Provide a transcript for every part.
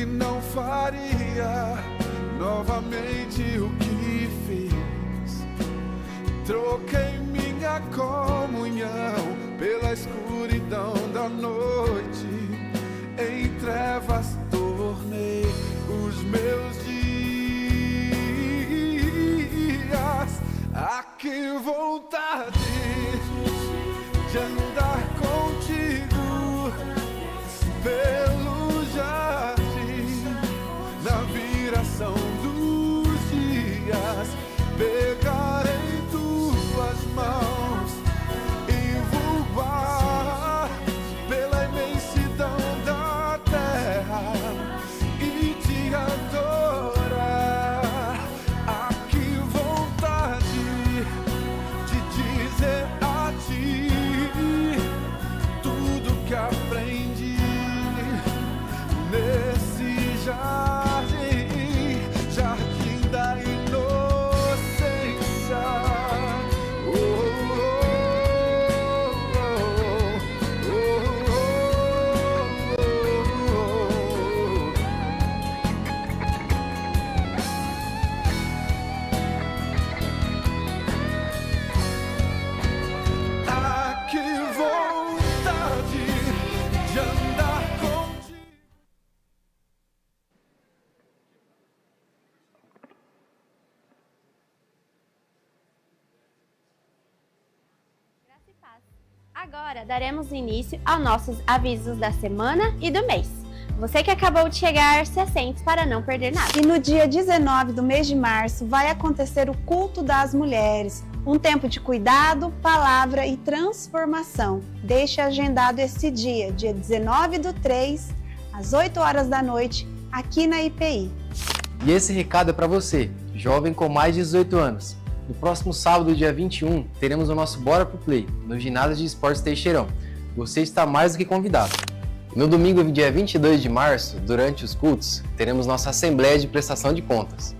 e não faria novamente o que fiz. Troquei minha comunhão pela escuridão da noite. Em trevas tornei os meus dias. Ah, que vontade de andar contigo pelo jardim, na viração dos dias, pegar em tuas mãos e voar pela imensidão da terra e te adorar. Ah, que vontade de dizer a ti tudo que aprendi nesse jardim, jardim da inocência. Oh, oh, oh, oh, oh. Ah, que vontade de andar contigo. Graça e paz. Agora daremos início aos nossos avisos da semana e do mês. Você que acabou de chegar, se assente para não perder nada. E no dia 19 do mês de março vai acontecer o culto das mulheres, um tempo de cuidado, palavra e transformação. Deixe agendado esse dia 19/3, às 8 horas da noite, aqui na IPI. E esse recado é para você, jovem com mais de 18 anos. No próximo sábado, dia 21, teremos o nosso Bora Pro Play, no ginásio de esportes Teixeirão. Você está mais do que convidado. No domingo, dia 22 de março, durante os cultos, teremos nossa Assembleia de Prestação de Contas.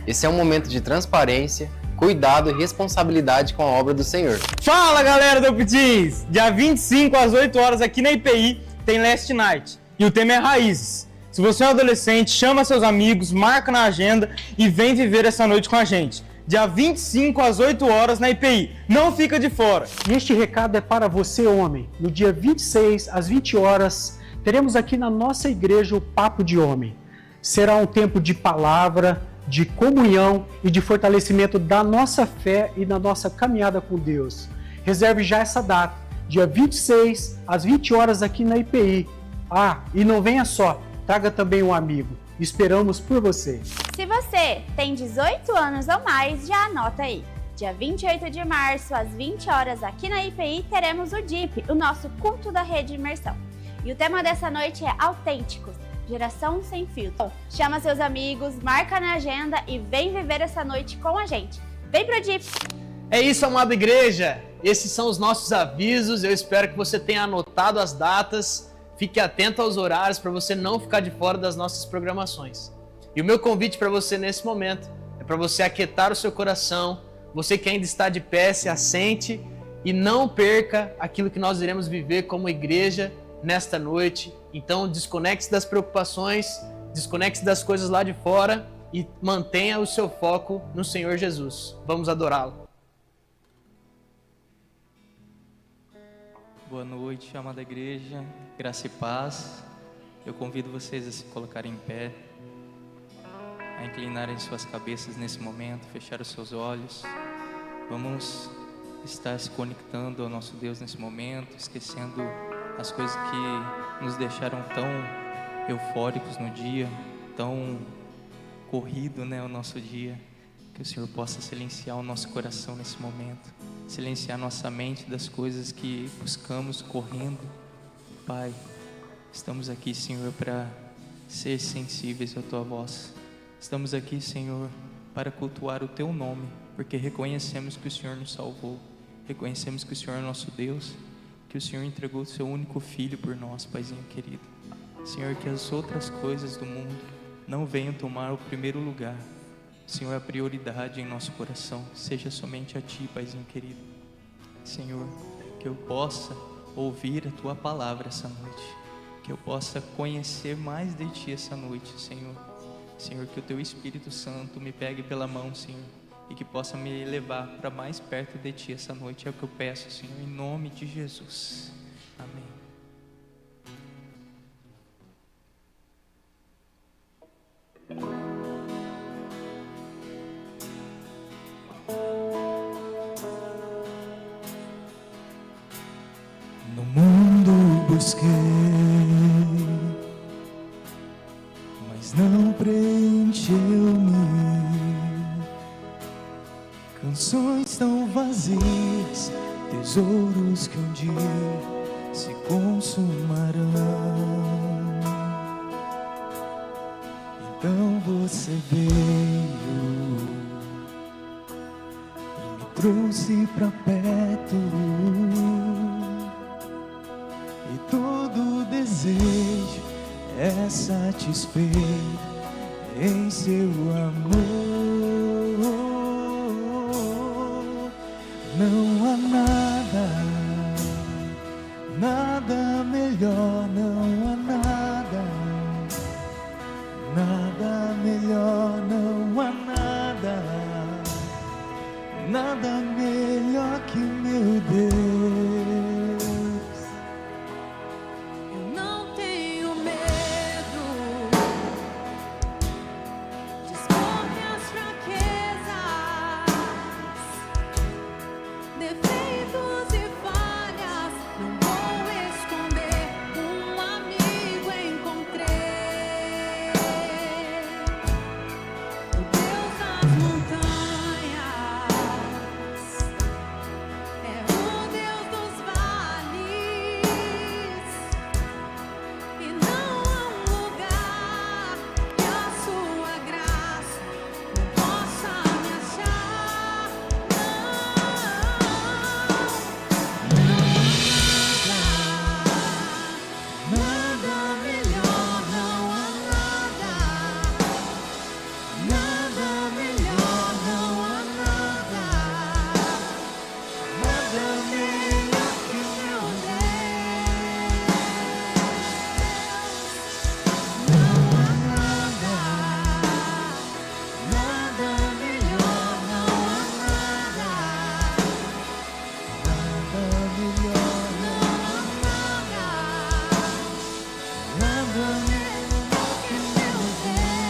Esse é um momento de transparência, cuidado e responsabilidade com a obra do Senhor. Fala, galera do Pitins! Dia 25 às 8 horas aqui na IPI tem Last Night e o tema é Raízes. Se você é um adolescente, chama seus amigos, marca na agenda e vem viver essa noite com a gente. Dia 25 às 8 horas na IPI. Não fica de fora! E este recado é para você, homem. No dia 26 às 20 horas, teremos aqui na nossa igreja o Papo de Homem. Será um tempo de palavra, de comunhão e de fortalecimento da nossa fé e da nossa caminhada com Deus. Reserve já essa data, dia 26 às 20 horas aqui na IPI. Ah, e não venha só, traga também um amigo. Esperamos por você. Se você tem 18 anos ou mais, já anota aí. Dia 28 de março, às 20 horas, aqui na IPI, teremos o DIP, o nosso culto da rede de imersão. E o tema dessa noite é Autênticos, geração sem filtro. Chama seus amigos, marca na agenda e vem viver essa noite com a gente. Vem pro DIP! É isso, amada igreja! Esses são os nossos avisos. Eu espero que você tenha anotado as datas. Fique atento aos horários para você não ficar de fora das nossas programações. E o meu convite para você nesse momento é para você aquietar o seu coração. Você que ainda está de pé, se assente e não perca aquilo que nós iremos viver como igreja nesta noite. Então desconecte-se das preocupações, desconecte-se das coisas lá de fora e mantenha o seu foco no Senhor Jesus. Vamos adorá-lo. Boa noite, amada igreja, graça e paz. Eu convido vocês a se colocarem em pé, a inclinarem suas cabeças nesse momento, fechar os seus olhos. Vamos estar se conectando ao nosso Deus nesse momento, esquecendo as coisas que nos deixaram tão eufóricos no dia, tão corrido, o nosso dia. Que o Senhor possa silenciar o nosso coração nesse momento, silenciar nossa mente das coisas que buscamos correndo. Pai, estamos aqui, Senhor, para ser sensíveis à Tua voz. Estamos aqui, Senhor, para cultuar o Teu nome, porque reconhecemos que o Senhor nos salvou, reconhecemos que o Senhor é nosso Deus, que o Senhor entregou o Seu único Filho por nós, Paizinho querido. Senhor, que as outras coisas do mundo não venham tomar o primeiro lugar. Senhor, a prioridade em nosso coração seja somente a Ti, Paizinho querido. Senhor, que eu possa ouvir a Tua palavra essa noite, que que eu possa conhecer mais de Ti essa noite, Senhor. Senhor, que o Teu Espírito Santo me pegue pela mão, Senhor, e que possa me levar para mais perto de Ti essa noite. É o que eu peço, Senhor, em nome de Jesus. Amém. No mundo busquei, mas não preencheu-me. Canções tão vazias, tesouros que um dia se consumarão. Então você veio e me trouxe pra perto. E todo desejo é satisfeito em seu amor. Não há nada melhor, não há nada melhor, não há nada melhor que meu Deus. Eu não tenho medo de expor minhas fraquezas, defeitos e falhas. Não vou esconder, um amigo encontrei. O Deus das montanhas é o Deus dos vales. E não há um lugar que a sua graça não possa me achar. Nada melhor, não há nada melhor, não há nada melhor que meu Deus. Não há nada melhor, não há nada melhor, não há nada melhor que meu Deus.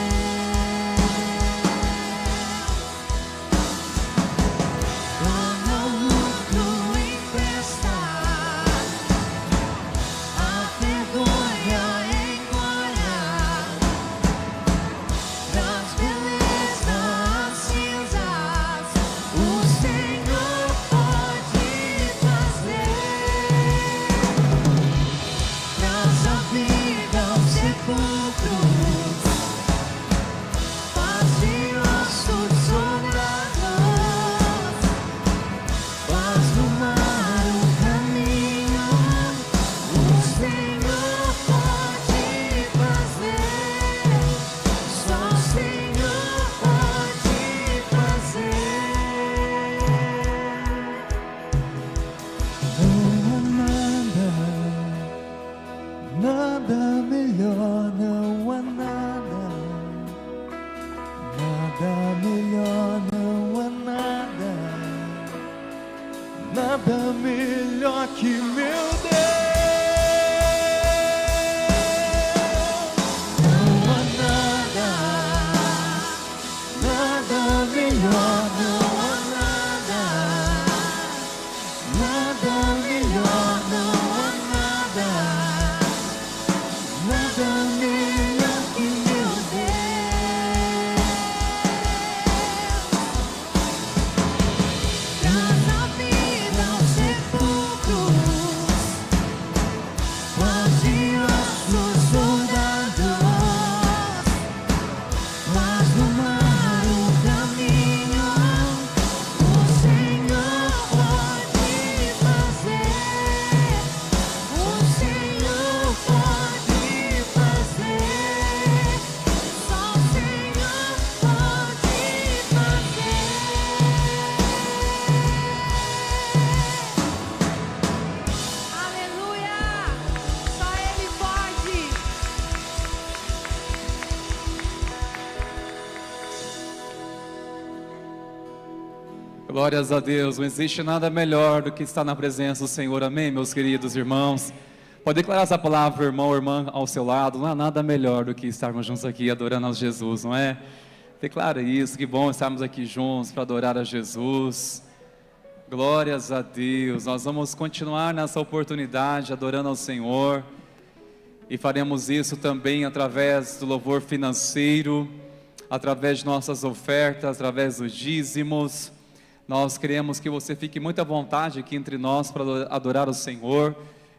Quando eu luto em festa, a vergonha engolha, das belezas cinzas, o Senhor pode fazer. Traz a vida aos sepulcros, faz de ossos soldados, faz no mar um caminho. O Senhor pode fazer, só o Senhor pode fazer. Não há nada melhor, não há nada melhor, não há nada melhor que meu Deus. Não há nada melhor, não há nada melhor, não há nada Glórias a Deus, não existe nada melhor do que estar na presença do Senhor, amém, meus queridos irmãos? Pode declarar essa palavra, irmão ou irmã, ao seu lado. Não há nada melhor do que estarmos juntos aqui adorando a Jesus, não é? Declara isso, que bom estarmos aqui juntos para adorar a Jesus. Glórias a Deus, nós vamos continuar nessa oportunidade adorando ao Senhor. E faremos isso também através do louvor financeiro, através de nossas ofertas, através dos dízimos. Nós queremos que você fique muito à vontade aqui entre nós para adorar o Senhor.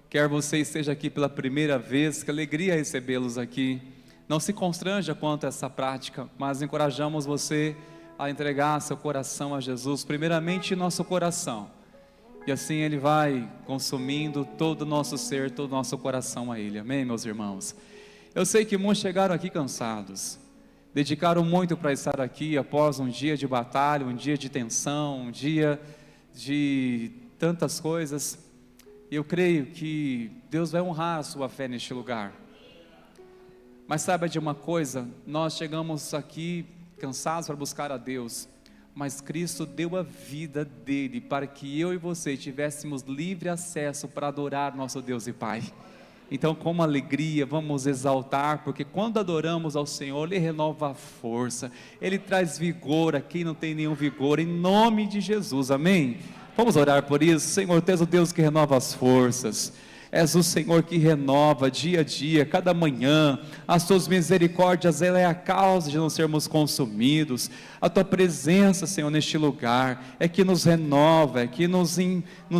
Quer você esteja aqui pela primeira vez, que alegria recebê-los aqui. Não se constranja quanto a essa prática, mas encorajamos você a entregar seu coração a Jesus, primeiramente nosso coração. E assim Ele vai consumindo todo o nosso ser, todo o nosso coração a Ele. Amém, meus irmãos? Eu sei que muitos chegaram aqui cansados. Dedicaram muito para estar aqui após um dia de batalha, um dia de tensão, um dia de tantas coisas. E eu creio que Deus vai honrar a sua fé neste lugar. Mas saiba de uma coisa, nós chegamos aqui cansados para buscar a Deus, mas Cristo deu a vida dele para que eu e você tivéssemos livre acesso para adorar nosso Deus e Pai. Então, com alegria, vamos exaltar, porque quando adoramos ao Senhor, Ele renova a força, Ele traz vigor a quem não tem nenhum vigor, em nome de Jesus, amém? Vamos orar por isso. Senhor, Tu és o Deus que renova as forças, és o Senhor que renova dia a dia, cada manhã. As Tuas misericórdias, ela é a causa de não sermos consumidos. A Tua presença, Senhor, neste lugar é que nos renova, é que nos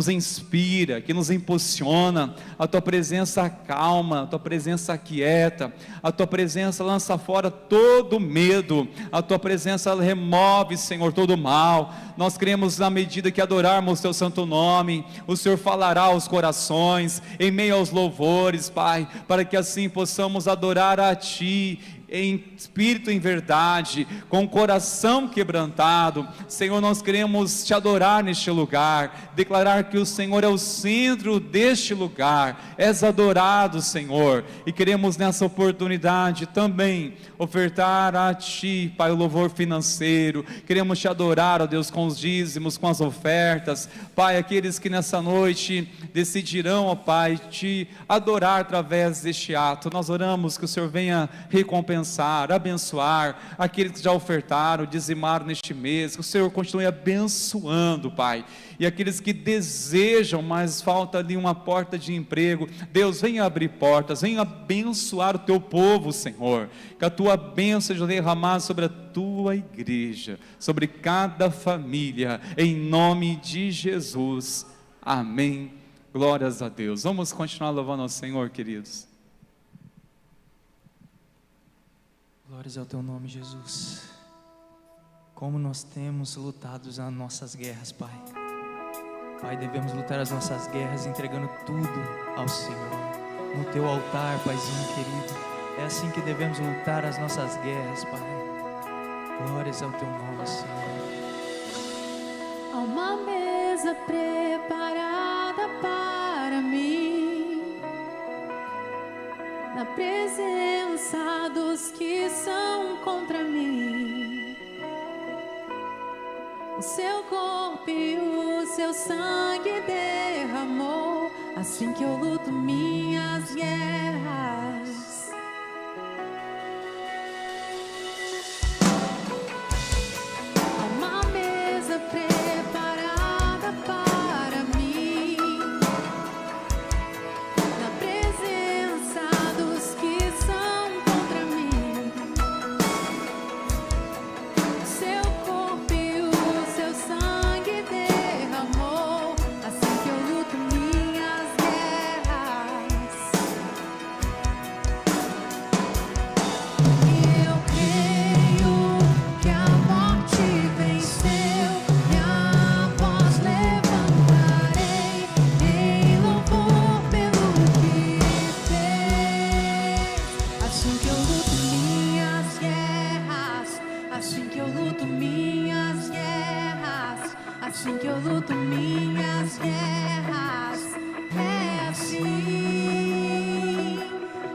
inspira, que nos impulsiona. A Tua presença acalma, a Tua presença aquieta, a Tua presença lança fora todo medo, a Tua presença remove, Senhor, todo mal. Nós queremos, na medida que adorarmos Teu santo nome, o Senhor falará aos corações, em meio aos louvores, Pai, para que assim possamos adorar a Ti, em espírito e em verdade, com o coração quebrantado. Senhor, nós queremos Te adorar neste lugar, declarar que o Senhor é o centro deste lugar, és adorado, Senhor, e queremos nessa oportunidade também ofertar a Ti, Pai, o louvor financeiro. Queremos Te adorar, ó Deus, com os dízimos, com as ofertas, Pai, aqueles que nessa noite decidirão, ó Pai, Te adorar através deste ato. Nós oramos que o Senhor venha recompensar, abençoar aqueles que já ofertaram, dizimaram neste mês, que o Senhor continue abençoando, Pai, e aqueles que desejam, mas falta ali uma porta de emprego, Deus, venha abrir portas, venha abençoar o Teu povo, Senhor, que a Tua bênção seja derramada sobre a Tua igreja, sobre cada família, em nome de Jesus, amém, glórias a Deus. Vamos continuar louvando ao Senhor, queridos. Glórias ao Teu nome, Jesus. Como nós temos lutado as nossas guerras, Pai. Pai, devemos lutar as nossas guerras entregando tudo ao Senhor, no Teu altar, Paizinho querido. É assim que devemos lutar as nossas guerras, Pai. Glórias ao Teu nome, Senhor. Há uma mesa preparada para mim, na presença dos que são contra mim. O Seu corpo e o Seu sangue derramou, assim que eu luto minhas guerras. Há uma mesa preparada para mim, na presença dos que são contra mim. O Seu corpo e o Seu sangue derramou, assim que eu luto minhas guerras. E eu creio que a morte venceu, e a voz levantarei em louvor pelo que fez. Assim que eu luto minhas guerras, assim que eu luto minhas guerras, assim que eu luto minhas guerras, é assim.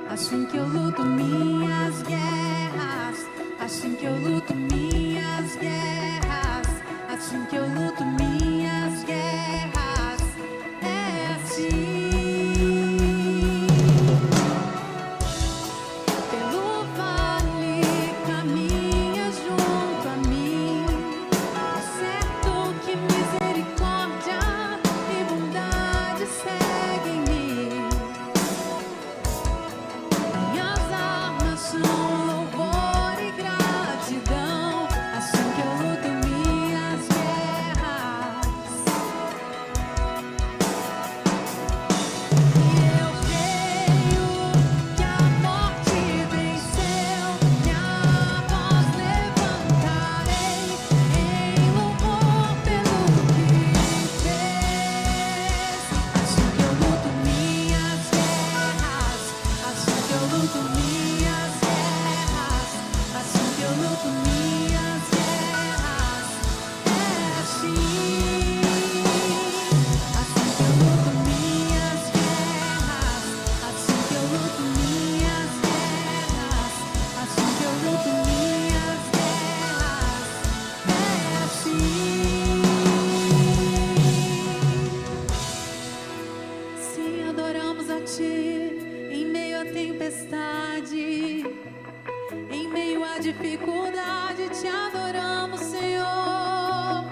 Assim que eu luto minhas guerras, assim que eu luto minhas guerras, assim que eu luto tempestade, em meio à dificuldade, te adoramos, Senhor.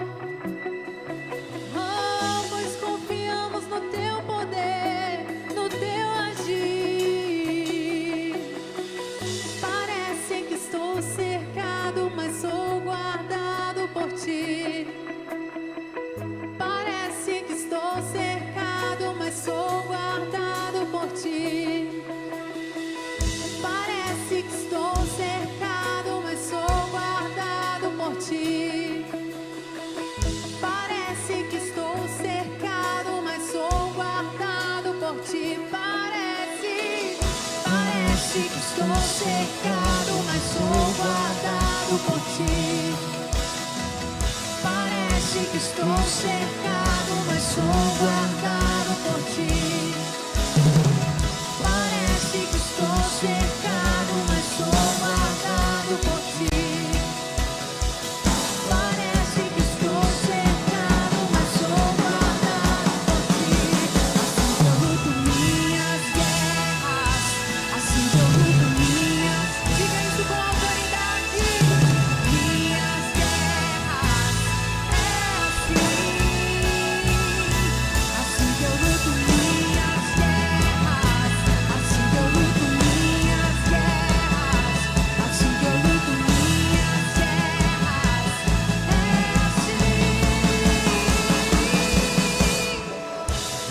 Oh, pois confiamos no teu poder, no teu agir. Parece que estou cercado, mas sou guardado por ti. Parece que estou cercado, mas sou guardado por ti. Parece que estou cercado, mas sou guardado por ti. Parece que estou cercado, mas sou guardado por ti. Parece que estou cercado, mas sou guardado por ti. Parece que estou cercado, mas sou guardado por ti. Parece que estou cercado, mas sou guardado por ti. Parece que estou cercado, mas sou guardado por ti. Assim que eu luto minhas guerras, assim que eu luto minhas. Diga isso com autoridade. Minhas guerras, é assim. Assim que eu luto minhas guerras, assim que eu luto minhas guerras, assim que eu luto minhas guerras, é assim.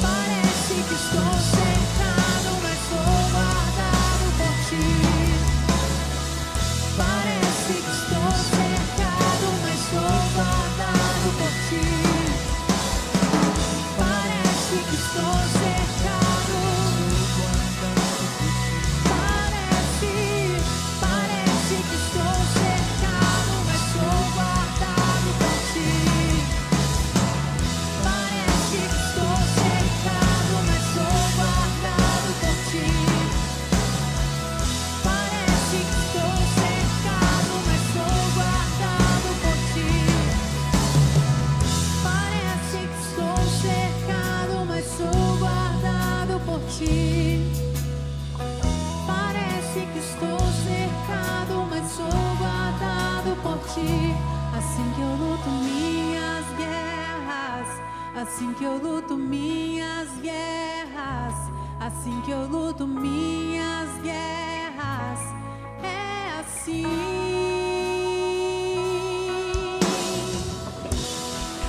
Parece que estou cercado, mas sou guardado por ti. Parece que estou cercado, mas sou guardado por ti. Parece que estou cercado. Parece que estou cercado, mas sou guardado por ti. Parece que estou cercado, mas sou guardado por ti. Parece que estou cercado, mas sou guardado por ti. Parece que estou cercado, mas sou guardado por ti. Parece que estou cercado, mas sou guardado por ti. Assim que eu luto minhas guerras, assim que eu luto minhas guerras, assim que eu luto minhas guerras, é assim.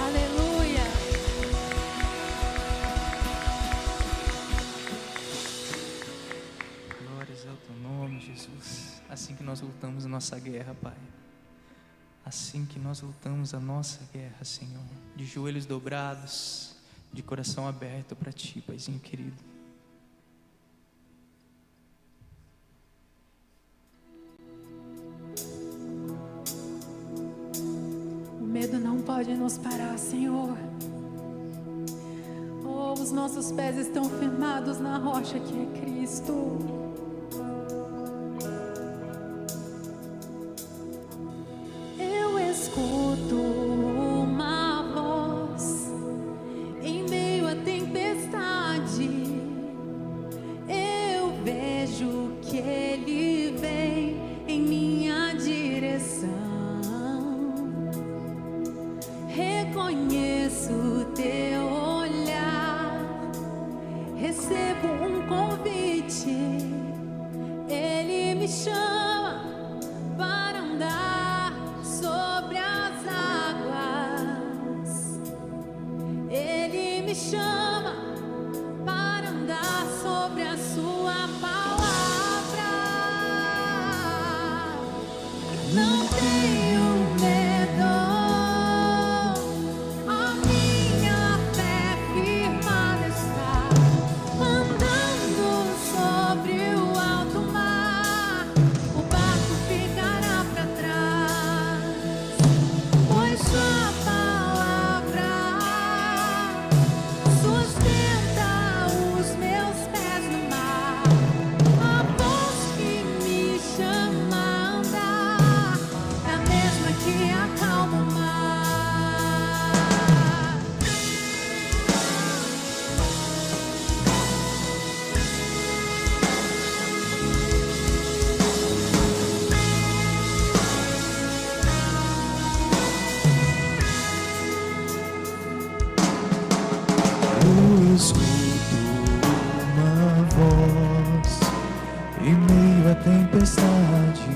Aleluia. Glórias ao teu nome, Jesus. Assim que nós lutamos a nossa guerra, Pai. Assim que nós lutamos a nossa guerra, Senhor. De joelhos dobrados, de coração aberto para Ti, Paizinho querido. O medo não pode nos parar, Senhor. Oh, os nossos pés estão firmados na rocha que é Cristo. Eu escuto uma voz em meio à tempestade. Eu vejo que Ele vem em minha direção. Reconheço o teu olhar, recebo um convite em meio à tempestade,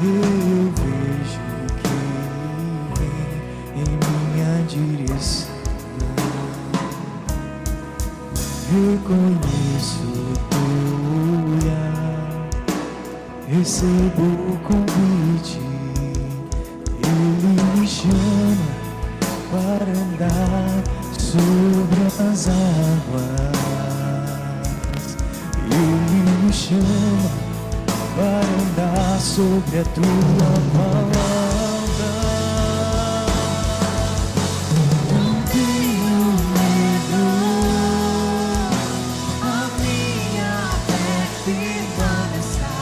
eu vejo que vem em minha direção. Reconheço teu olhar, recebo o convite. Ele me chama para andar sobre as águas. Ele me chama para andar sobre a tua palavra. Não tenho medo, a minha fé firmada está,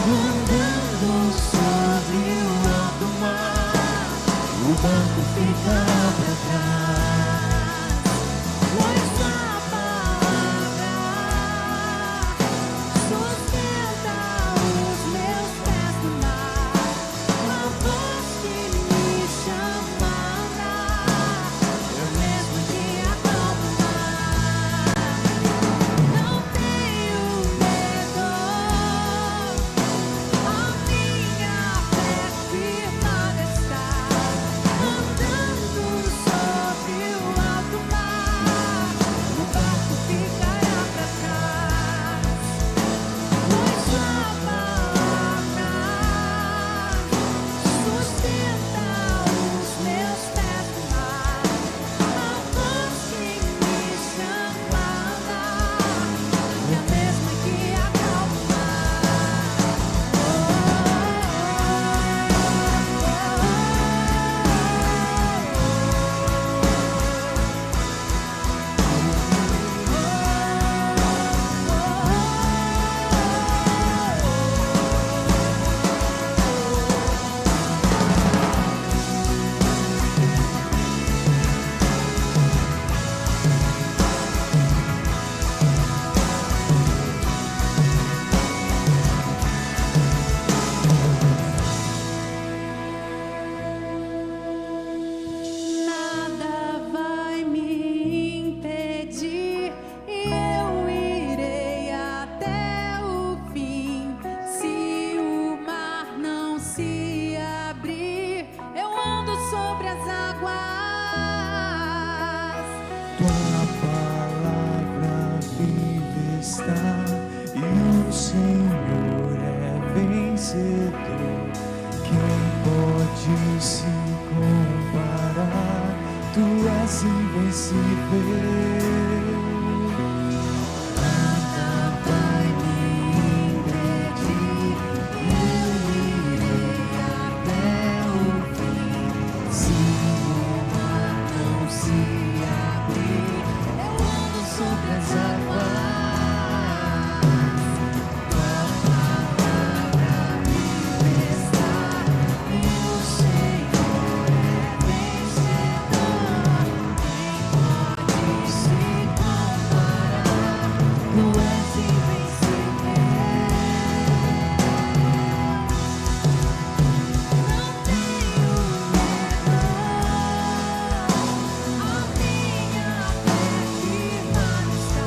andando sobre o alto mar. O banco fica pra trás, pois a palavra sustenta os meus pés no mar. A voz que me chama é o mesmo que acalma o mar. Não tenho medo, a minha fé firmada está, andando sobre o alto mar. O barco ficará pra trás, pois a palavra sustenta os meus pés no mar. A voz que me chama é a mesma que acalma o mar. Nada vai me impedir, eu irei até o fim. Se o mar não se abrir, eu ando sobre as águas. Tua palavra viva está, e o Senhor é vencedor. Quem pode se comparar? Tu és invencível. Nada vai me impedir, eu irei até o fim. Se o mar não se abrir, eu ando sobre as águas. Tua palavra viva está, e o Senhor é vencedor. Quem pode se comparar? Tu és invencível. Não tenho medo, a minha fé firmada está,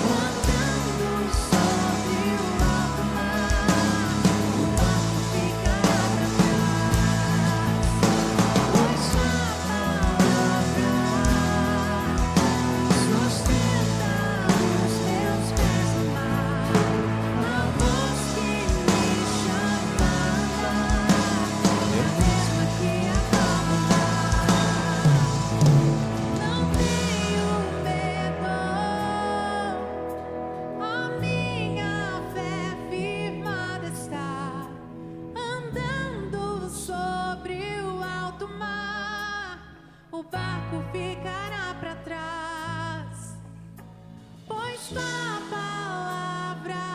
andando sobre o alto mar. O barco ficará pra trás, pois a palavra sustenta os meus pés no mar. A voz que me chama é a mesma que acalma o mar. Não tenho medo, a minha fé firmada está, andando sobre o alto mar. O barco ficará pra trás, pois tua palavra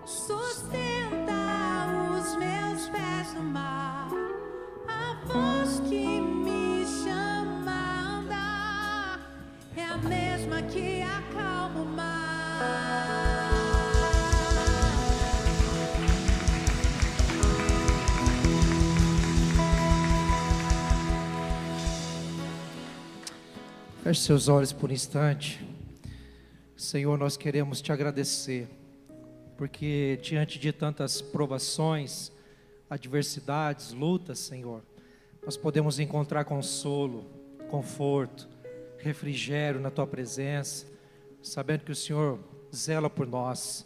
sustenta os meus pés no mar. A voz que me chama a andar é a mesma que acalma o mar. Feche seus olhos por um instante. Senhor, nós queremos te agradecer, porque diante de tantas provações, adversidades, lutas, Senhor, nós podemos encontrar consolo, conforto, refrigério na tua presença, sabendo que o Senhor zela por nós.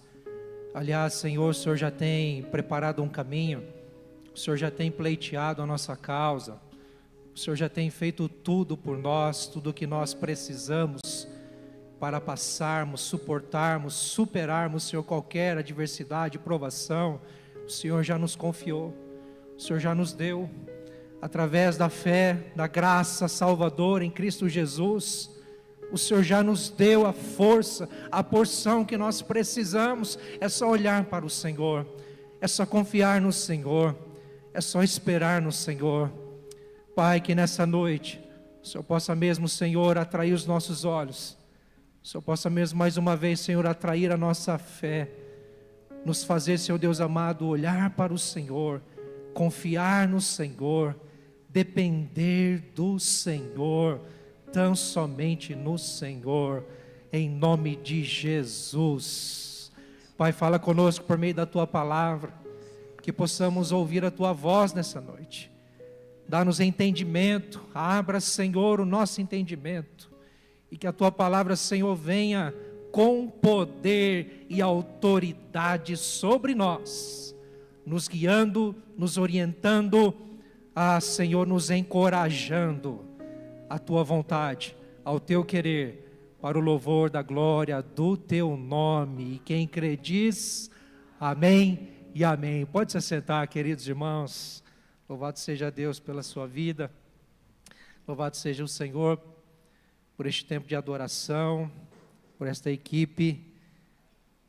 Aliás, Senhor, o Senhor já tem preparado um caminho, o Senhor já tem pleiteado a nossa causa, o Senhor já tem feito tudo por nós, tudo o que nós precisamos para passarmos, suportarmos, superarmos, Senhor, qualquer adversidade, provação. O Senhor já nos confiou, o Senhor já nos deu, através da fé, da graça salvadora em Cristo Jesus. O Senhor já nos deu a força, a porção que nós precisamos. É só olhar para o Senhor, é só confiar no Senhor, é só esperar no Senhor. Pai, que nessa noite o Senhor possa mesmo, Senhor, atrair os nossos olhos, o Senhor possa mesmo mais uma vez, Senhor, atrair a nossa fé, nos fazer, Senhor Deus amado, olhar para o Senhor, confiar no Senhor, depender do Senhor, tão somente no Senhor, em nome de Jesus. Pai, fala conosco por meio da Tua palavra, que possamos ouvir a Tua voz nessa noite. Dá-nos entendimento, abra, Senhor, o nosso entendimento, e que a Tua palavra, Senhor, venha com poder e autoridade sobre nós, nos guiando, nos orientando, Senhor, nos encorajando a Tua vontade, ao Teu querer, para o louvor da glória do Teu nome. E quem crê diz amém e amém. Pode se assentar, queridos irmãos. Louvado seja Deus pela sua vida, louvado seja o Senhor por este tempo de adoração, por esta equipe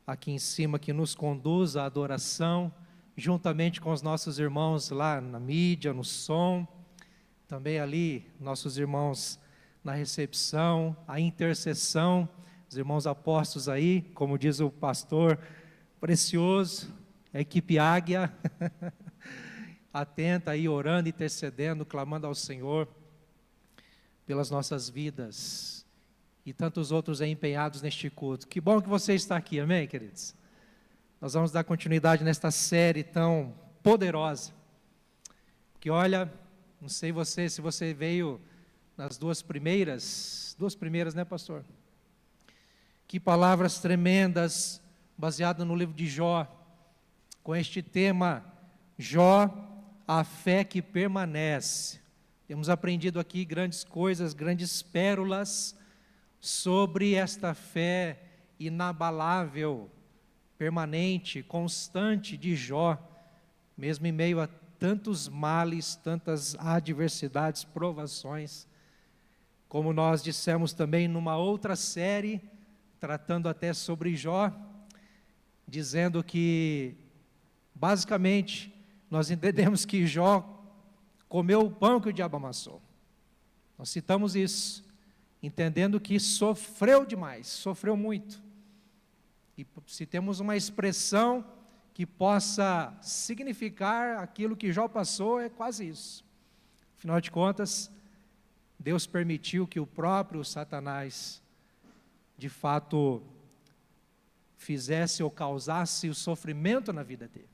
aqui em cima que nos conduz à adoração, juntamente com os nossos irmãos lá na mídia, no som, também ali nossos irmãos na recepção, a intercessão, os irmãos apóstolos aí, como diz o pastor, precioso, a equipe Águia, atenta aí, orando, intercedendo, clamando ao Senhor pelas nossas vidas, e tantos outros aí empenhados neste culto. Que bom que você está aqui, amém, queridos? Nós vamos dar continuidade nesta série tão poderosa, que olha, não sei você, se você veio nas duas primeiras, né, pastor? Que palavras tremendas, baseadas no livro de Jó, com este tema, Jó, a fé que permanece. Temos aprendido aqui grandes coisas, grandes pérolas sobre esta fé inabalável, permanente, constante de Jó, mesmo em meio a tantos males, tantas adversidades, provações. Como nós dissemos também numa outra série, tratando até sobre Jó, dizendo que, basicamente, nós entendemos que Jó comeu o pão que o diabo amassou. Nós citamos isso, entendendo que sofreu demais, sofreu muito. E se temos uma expressão que possa significar aquilo que Jó passou, é quase isso. Afinal de contas, Deus permitiu que o próprio Satanás, de fato, fizesse ou causasse o sofrimento na vida dele.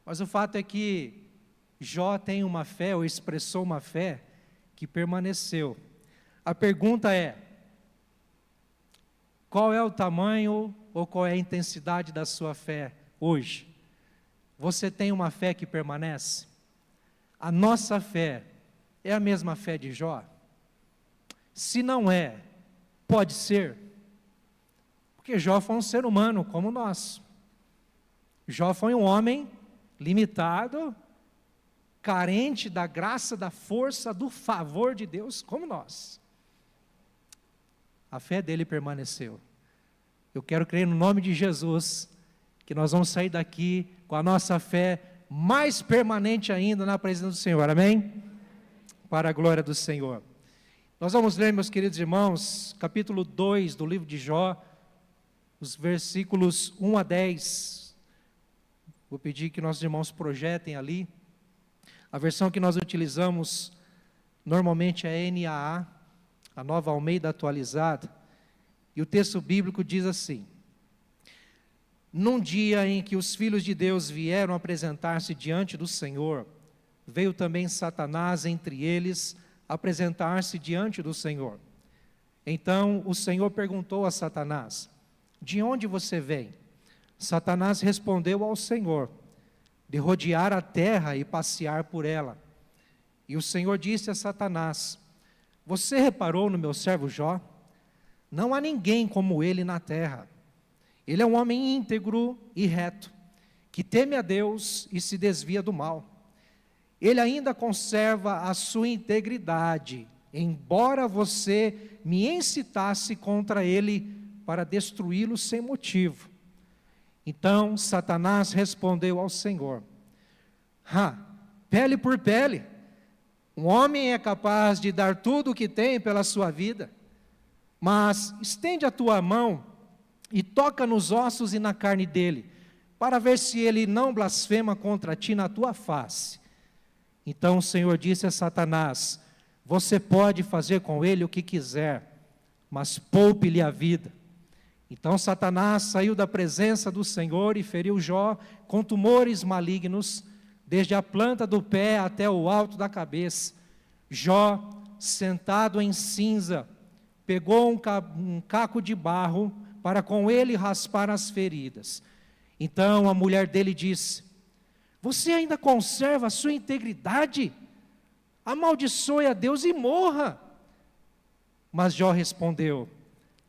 Mas o fato é que Jó tem uma fé, ou expressou uma fé, que permaneceu. A pergunta é, qual é o tamanho ou qual é a intensidade da sua fé hoje? Você tem uma fé que permanece? A nossa fé é a mesma fé de Jó? Se não é, pode ser, porque Jó foi um ser humano como nós. Jó foi um homem limitado, carente da graça, da força, do favor de Deus, como nós. A fé dele permaneceu. Eu quero crer no nome de Jesus, que nós vamos sair daqui com a nossa fé mais permanente ainda na presença do Senhor, amém? Para a glória do Senhor. Nós vamos ler, meus queridos irmãos, capítulo 2 do livro de Jó, os versículos 1 a 10. Vou pedir que nossos irmãos projetem ali. A versão que nós utilizamos normalmente é NAA, a Nova Almeida Atualizada. E o texto bíblico diz assim: num dia em que os filhos de Deus vieram apresentar-se diante do Senhor, veio também Satanás entre eles apresentar-se diante do Senhor. Então o Senhor perguntou a Satanás: de onde você vem? Satanás respondeu ao Senhor: de rodear a terra e passear por ela. E o Senhor disse a Satanás: você reparou no meu servo Jó? Não há ninguém como ele na terra. Ele é um homem íntegro e reto, que teme a Deus e se desvia do mal. Ele ainda conserva a sua integridade, embora você me incitasse contra ele para destruí-lo sem motivo. Então Satanás respondeu ao Senhor: pele por pele, um homem é capaz de dar tudo o que tem pela sua vida, mas estende a tua mão e toca nos ossos e na carne dele, para ver se ele não blasfema contra ti na tua face. Então o Senhor disse a Satanás: você pode fazer com ele o que quiser, mas poupe-lhe a vida. Então Satanás saiu da presença do Senhor e feriu Jó com tumores malignos, desde a planta do pé até o alto da cabeça. Jó, sentado em cinza, pegou um caco de barro para com ele raspar as feridas. Então a mulher dele disse: você ainda conserva a sua integridade? Amaldiçoe a Deus e morra. Mas Jó respondeu: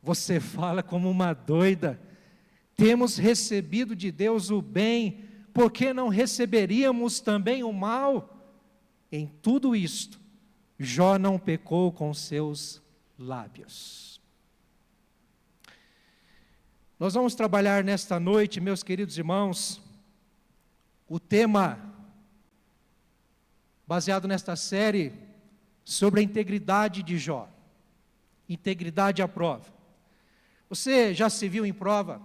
você fala como uma doida. Temos recebido de Deus o bem, por que não receberíamos também o mal? Em tudo isto, Jó não pecou com seus lábios. Nós vamos trabalhar nesta noite, meus queridos irmãos, o tema baseado nesta série sobre a integridade de Jó. Integridade à prova. Você já se viu em prova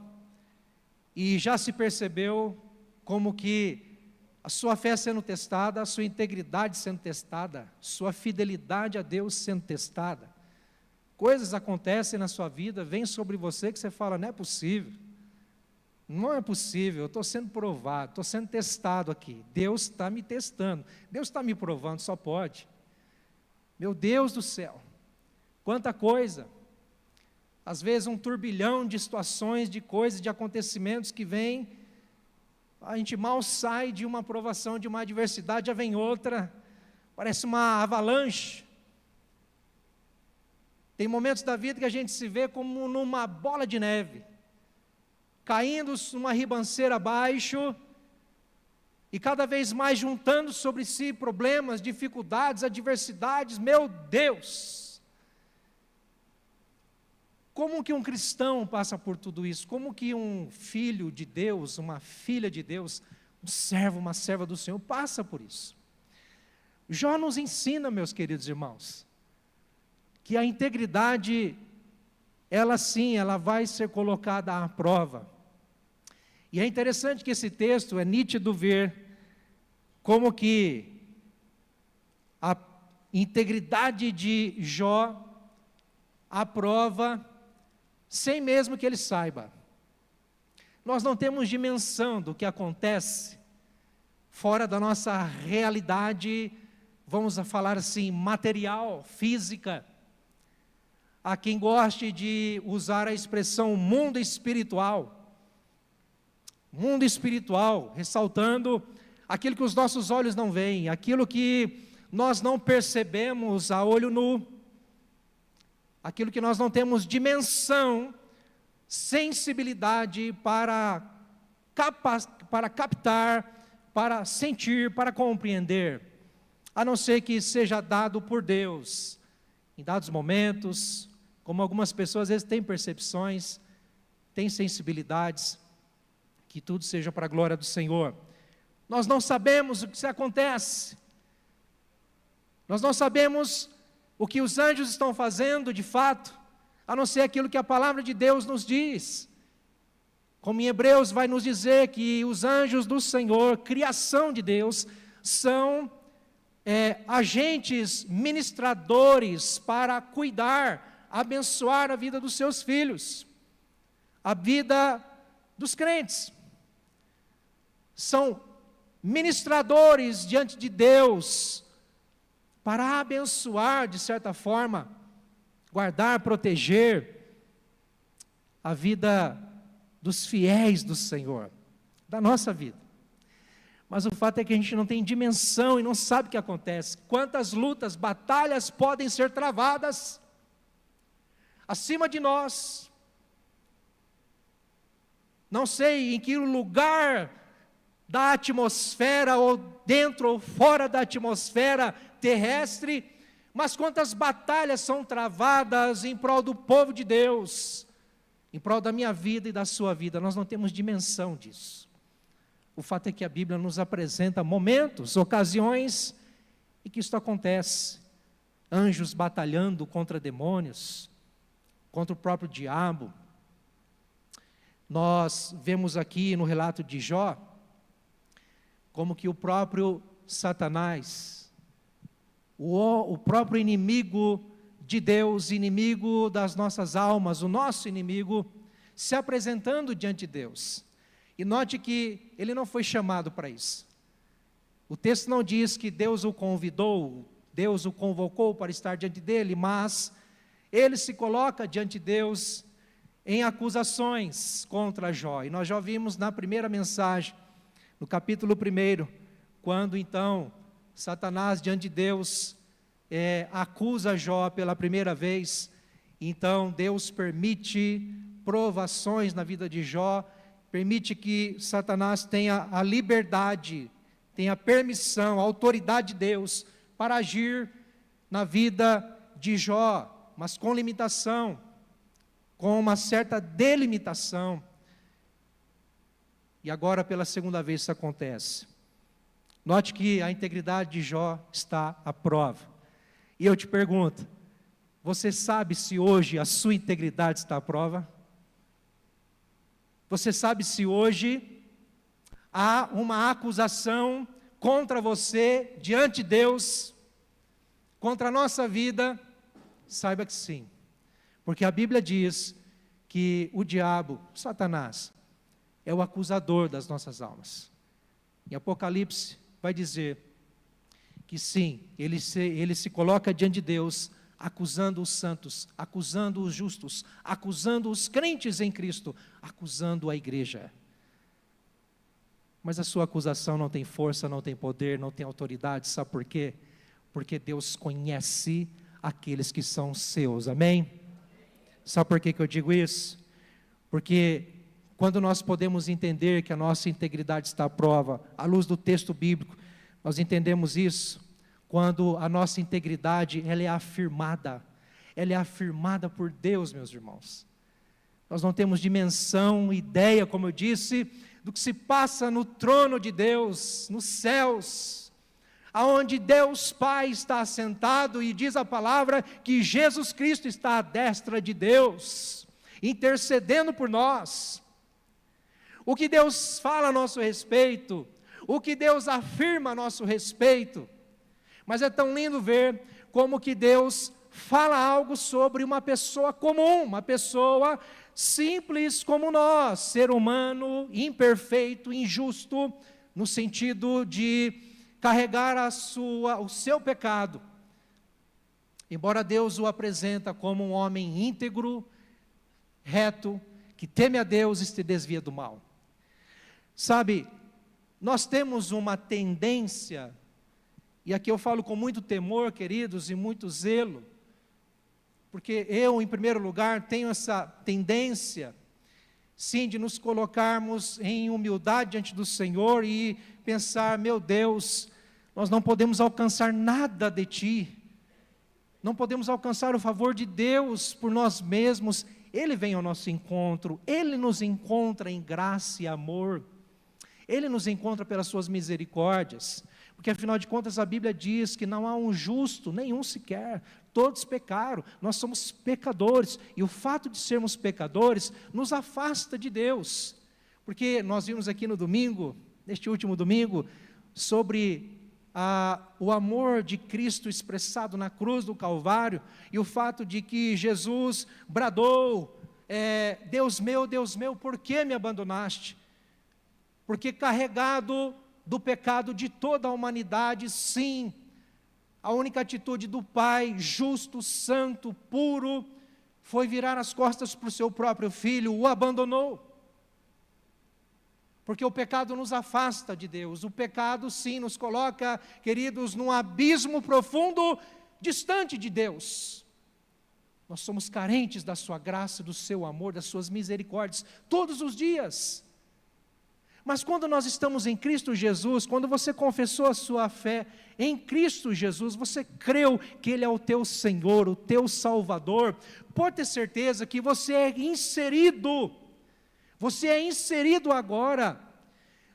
e já se percebeu como que a sua fé sendo testada, a sua integridade sendo testada, sua fidelidade a Deus sendo testada? Coisas acontecem na sua vida, vêm sobre você que você fala: não é possível, não é possível, eu estou sendo provado, estou sendo testado aqui, Deus está me testando, Deus está me provando, só pode. Meu Deus do céu, quanta coisa! Às vezes um turbilhão de situações, de coisas, de acontecimentos que vêm, a gente mal sai de uma provação, de uma adversidade, já vem outra, parece uma avalanche. Tem momentos da vida que a gente se vê como numa bola de neve, caindo numa ribanceira abaixo, e cada vez mais juntando sobre si problemas, dificuldades, adversidades. Meu Deus! Como que um cristão passa por tudo isso? Como que um filho de Deus, uma filha de Deus, um servo, uma serva do Senhor passa por isso? Jó nos ensina, meus queridos irmãos, que a integridade, ela sim, ela vai ser colocada à prova. E é interessante que esse texto é nítido ver como que a integridade de Jó aprova sem mesmo que ele saiba. Nós não temos dimensão do que acontece fora da nossa realidade, vamos falar assim, material, física. Há quem goste de usar a expressão mundo espiritual, ressaltando aquilo que os nossos olhos não veem, aquilo que nós não percebemos a olho nu, aquilo que nós não temos dimensão, sensibilidade para captar, para sentir, para compreender, a não ser que seja dado por Deus, em dados momentos, como algumas pessoas às vezes têm percepções, têm sensibilidades, que tudo seja para a glória do Senhor. Nós não sabemos o que acontece, nós não sabemos o que os anjos estão fazendo de fato, a não ser aquilo que a palavra de Deus nos diz. Como em Hebreus vai nos dizer que os anjos do Senhor, criação de Deus, são agentes ministradores para cuidar abençoar a vida dos seus filhos, a vida dos crentes. São ministradores diante de Deus para abençoar, de certa forma, guardar, proteger a vida dos fiéis do Senhor, da nossa vida. Mas o fato é que a gente não tem dimensão e não sabe o que acontece. Quantas lutas, batalhas podem ser travadas acima de nós. Não sei em que lugar da atmosfera, ou dentro ou fora da atmosfera terrestre, mas quantas batalhas são travadas em prol do povo de Deus, em prol da minha vida e da sua vida. Nós não temos dimensão disso. O fato é que a Bíblia nos apresenta momentos, ocasiões em que isso acontece. Anjos batalhando contra demônios, contra o próprio diabo. Nós vemos aqui no relato de Jó, como que o próprio Satanás, o próprio inimigo de Deus, inimigo das nossas almas, o nosso inimigo, se apresentando diante de Deus. E note que ele não foi chamado para isso. O texto não diz que Deus o convidou, Deus o convocou para estar diante dele, mas ele se coloca diante de Deus em acusações contra Jó. E nós já vimos na primeira mensagem, no capítulo 1, quando então Satanás diante de Deus acusa Jó pela primeira vez. Então Deus permite provações na vida de Jó, permite que Satanás tenha a liberdade, tenha a permissão, a autoridade de Deus para agir na vida de Jó, mas com limitação, com uma certa delimitação. E agora pela segunda vez isso acontece. Note que a integridade de Jó está à prova. E eu te pergunto, você sabe se hoje a sua integridade está à prova? Você sabe se hoje há uma acusação contra você, diante de Deus, contra a nossa vida? Saiba que sim, porque a Bíblia diz que o diabo, Satanás, é o acusador das nossas almas. Em Apocalipse vai dizer que sim, ele se coloca diante de Deus, acusando os santos, acusando os justos, acusando os crentes em Cristo, acusando a igreja. Mas a sua acusação não tem força, não tem poder, não tem autoridade. Sabe por quê? Porque Deus conhece aqueles que são seus, amém? Sabe por que eu digo isso? Porque quando nós podemos entender que a nossa integridade está à prova, à luz do texto bíblico, nós entendemos isso quando a nossa integridade ela é afirmada por Deus, meus irmãos. Nós não temos dimensão, ideia, como eu disse, do que se passa no trono de Deus, nos céus, aonde Deus Pai está assentado, e diz a palavra que Jesus Cristo está à destra de Deus, intercedendo por nós. O que Deus fala a nosso respeito, o que Deus afirma a nosso respeito. Mas é tão lindo ver como que Deus fala algo sobre uma pessoa comum, uma pessoa simples como nós, ser humano, imperfeito, injusto, no sentido de carregar o seu pecado. Embora Deus o apresenta como um homem íntegro, reto, que teme a Deus e se desvia do mal. Sabe, nós temos uma tendência, e aqui eu falo com muito temor, queridos, e muito zelo, porque eu, em primeiro lugar, tenho essa tendência, sim, de nos colocarmos em humildade diante do Senhor e pensar, meu Deus, nós não podemos alcançar nada de Ti, não podemos alcançar o favor de Deus por nós mesmos. Ele vem ao nosso encontro, Ele nos encontra em graça e amor, Ele nos encontra pelas suas misericórdias, porque afinal de contas a Bíblia diz que não há um justo, nenhum sequer, todos pecaram, nós somos pecadores, e o fato de sermos pecadores nos afasta de Deus, porque nós vimos aqui no domingo, neste último domingo, sobre o amor de Cristo expressado na cruz do Calvário e o fato de que Jesus bradou, Deus meu, por que me abandonaste? Porque carregado do pecado de toda a humanidade, sim, a única atitude do Pai, justo, santo, puro, foi virar as costas para o seu próprio Filho, o abandonou. Porque o pecado nos afasta de Deus, o pecado sim nos coloca, queridos, num abismo profundo, distante de Deus. Nós somos carentes da sua graça, do seu amor, das suas misericórdias, todos os dias. Mas quando nós estamos em Cristo Jesus, quando você confessou a sua fé em Cristo Jesus, você creu que Ele é o teu Senhor, o teu Salvador, pode ter certeza que você é inserido agora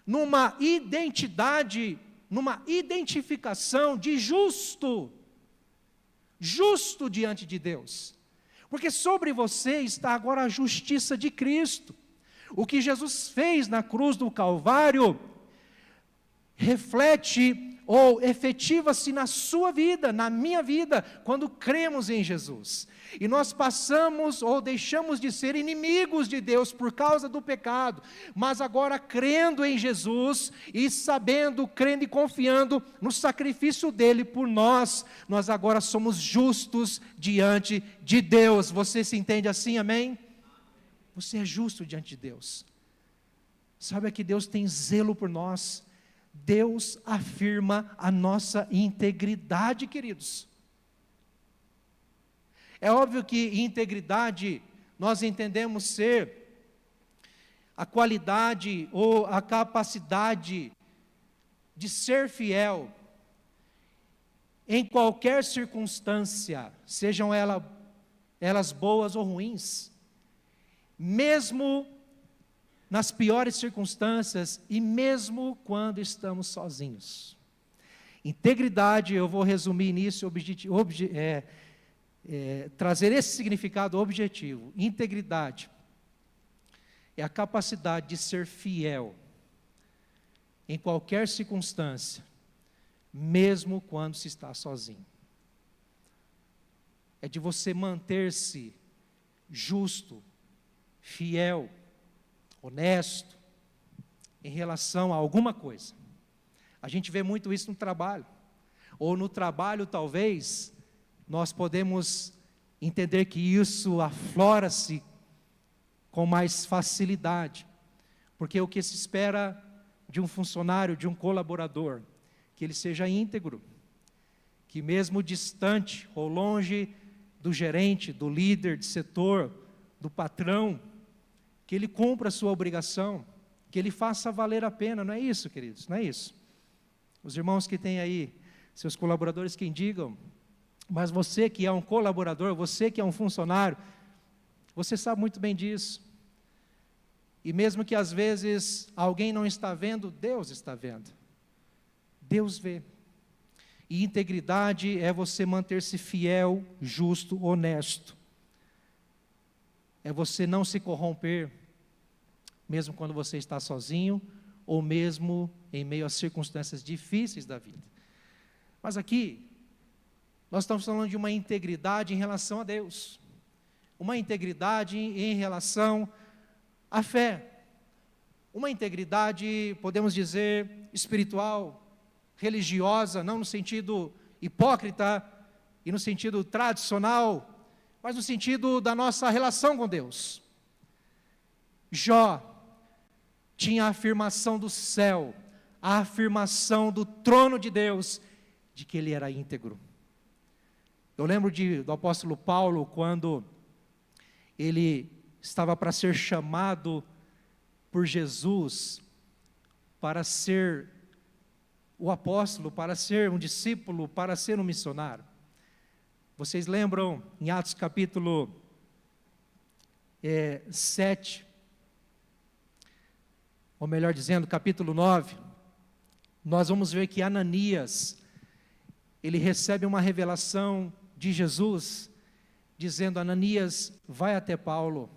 numa identidade, numa identificação de justo diante de Deus, porque sobre você está agora a justiça de Cristo. O que Jesus fez na cruz do Calvário reflete ou efetiva-se na sua vida, na minha vida, quando cremos em Jesus. E nós passamos ou deixamos de ser inimigos de Deus por causa do pecado, mas agora crendo em Jesus e sabendo, crendo e confiando no sacrifício dele por nós, nós agora somos justos diante de Deus. Você se entende assim, amém? Você é justo diante de Deus. Sabe que Deus tem zelo por nós. Deus afirma a nossa integridade, queridos. É óbvio que integridade nós entendemos ser a qualidade ou a capacidade de ser fiel em qualquer circunstância, sejam elas boas ou ruins, mesmo nas piores circunstâncias e mesmo quando estamos sozinhos. Integridade, eu vou resumir nisso, trazer esse significado objetivo. Integridade é a capacidade de ser fiel em qualquer circunstância, mesmo quando se está sozinho. É de você manter-se justo, fiel, honesto, em relação a alguma coisa. A gente vê muito isso no trabalho. Ou no trabalho, talvez, nós podemos entender que isso aflora-se com mais facilidade. Porque o que se espera de um funcionário, de um colaborador, que ele seja íntegro, que mesmo distante ou longe do gerente, do líder de setor, do patrão, que ele cumpra a sua obrigação, que ele faça valer a pena, não é isso, queridos? Não é isso? Os irmãos que têm aí, seus colaboradores, quem digam, mas você que é um colaborador, você que é um funcionário, você sabe muito bem disso. E mesmo que às vezes alguém não está vendo, Deus está vendo. Deus vê. E integridade é você manter-se fiel, justo, honesto. É você não se corromper, mesmo quando você está sozinho, ou mesmo em meio a circunstâncias difíceis da vida. Mas aqui, nós estamos falando de uma integridade em relação a Deus, uma integridade em relação à fé, uma integridade, podemos dizer, espiritual, religiosa, não no sentido hipócrita e no sentido tradicional, mas no sentido da nossa relação com Deus. Jó tinha a afirmação do céu, a afirmação do trono de Deus, de que ele era íntegro. Eu lembro do apóstolo Paulo, quando ele estava para ser chamado por Jesus, para ser o apóstolo, para ser um discípulo, para ser um missionário. Vocês lembram em Atos capítulo 7, ou melhor dizendo, capítulo 9, nós vamos ver que Ananias, ele recebe uma revelação de Jesus, dizendo: Ananias, vai até Paulo,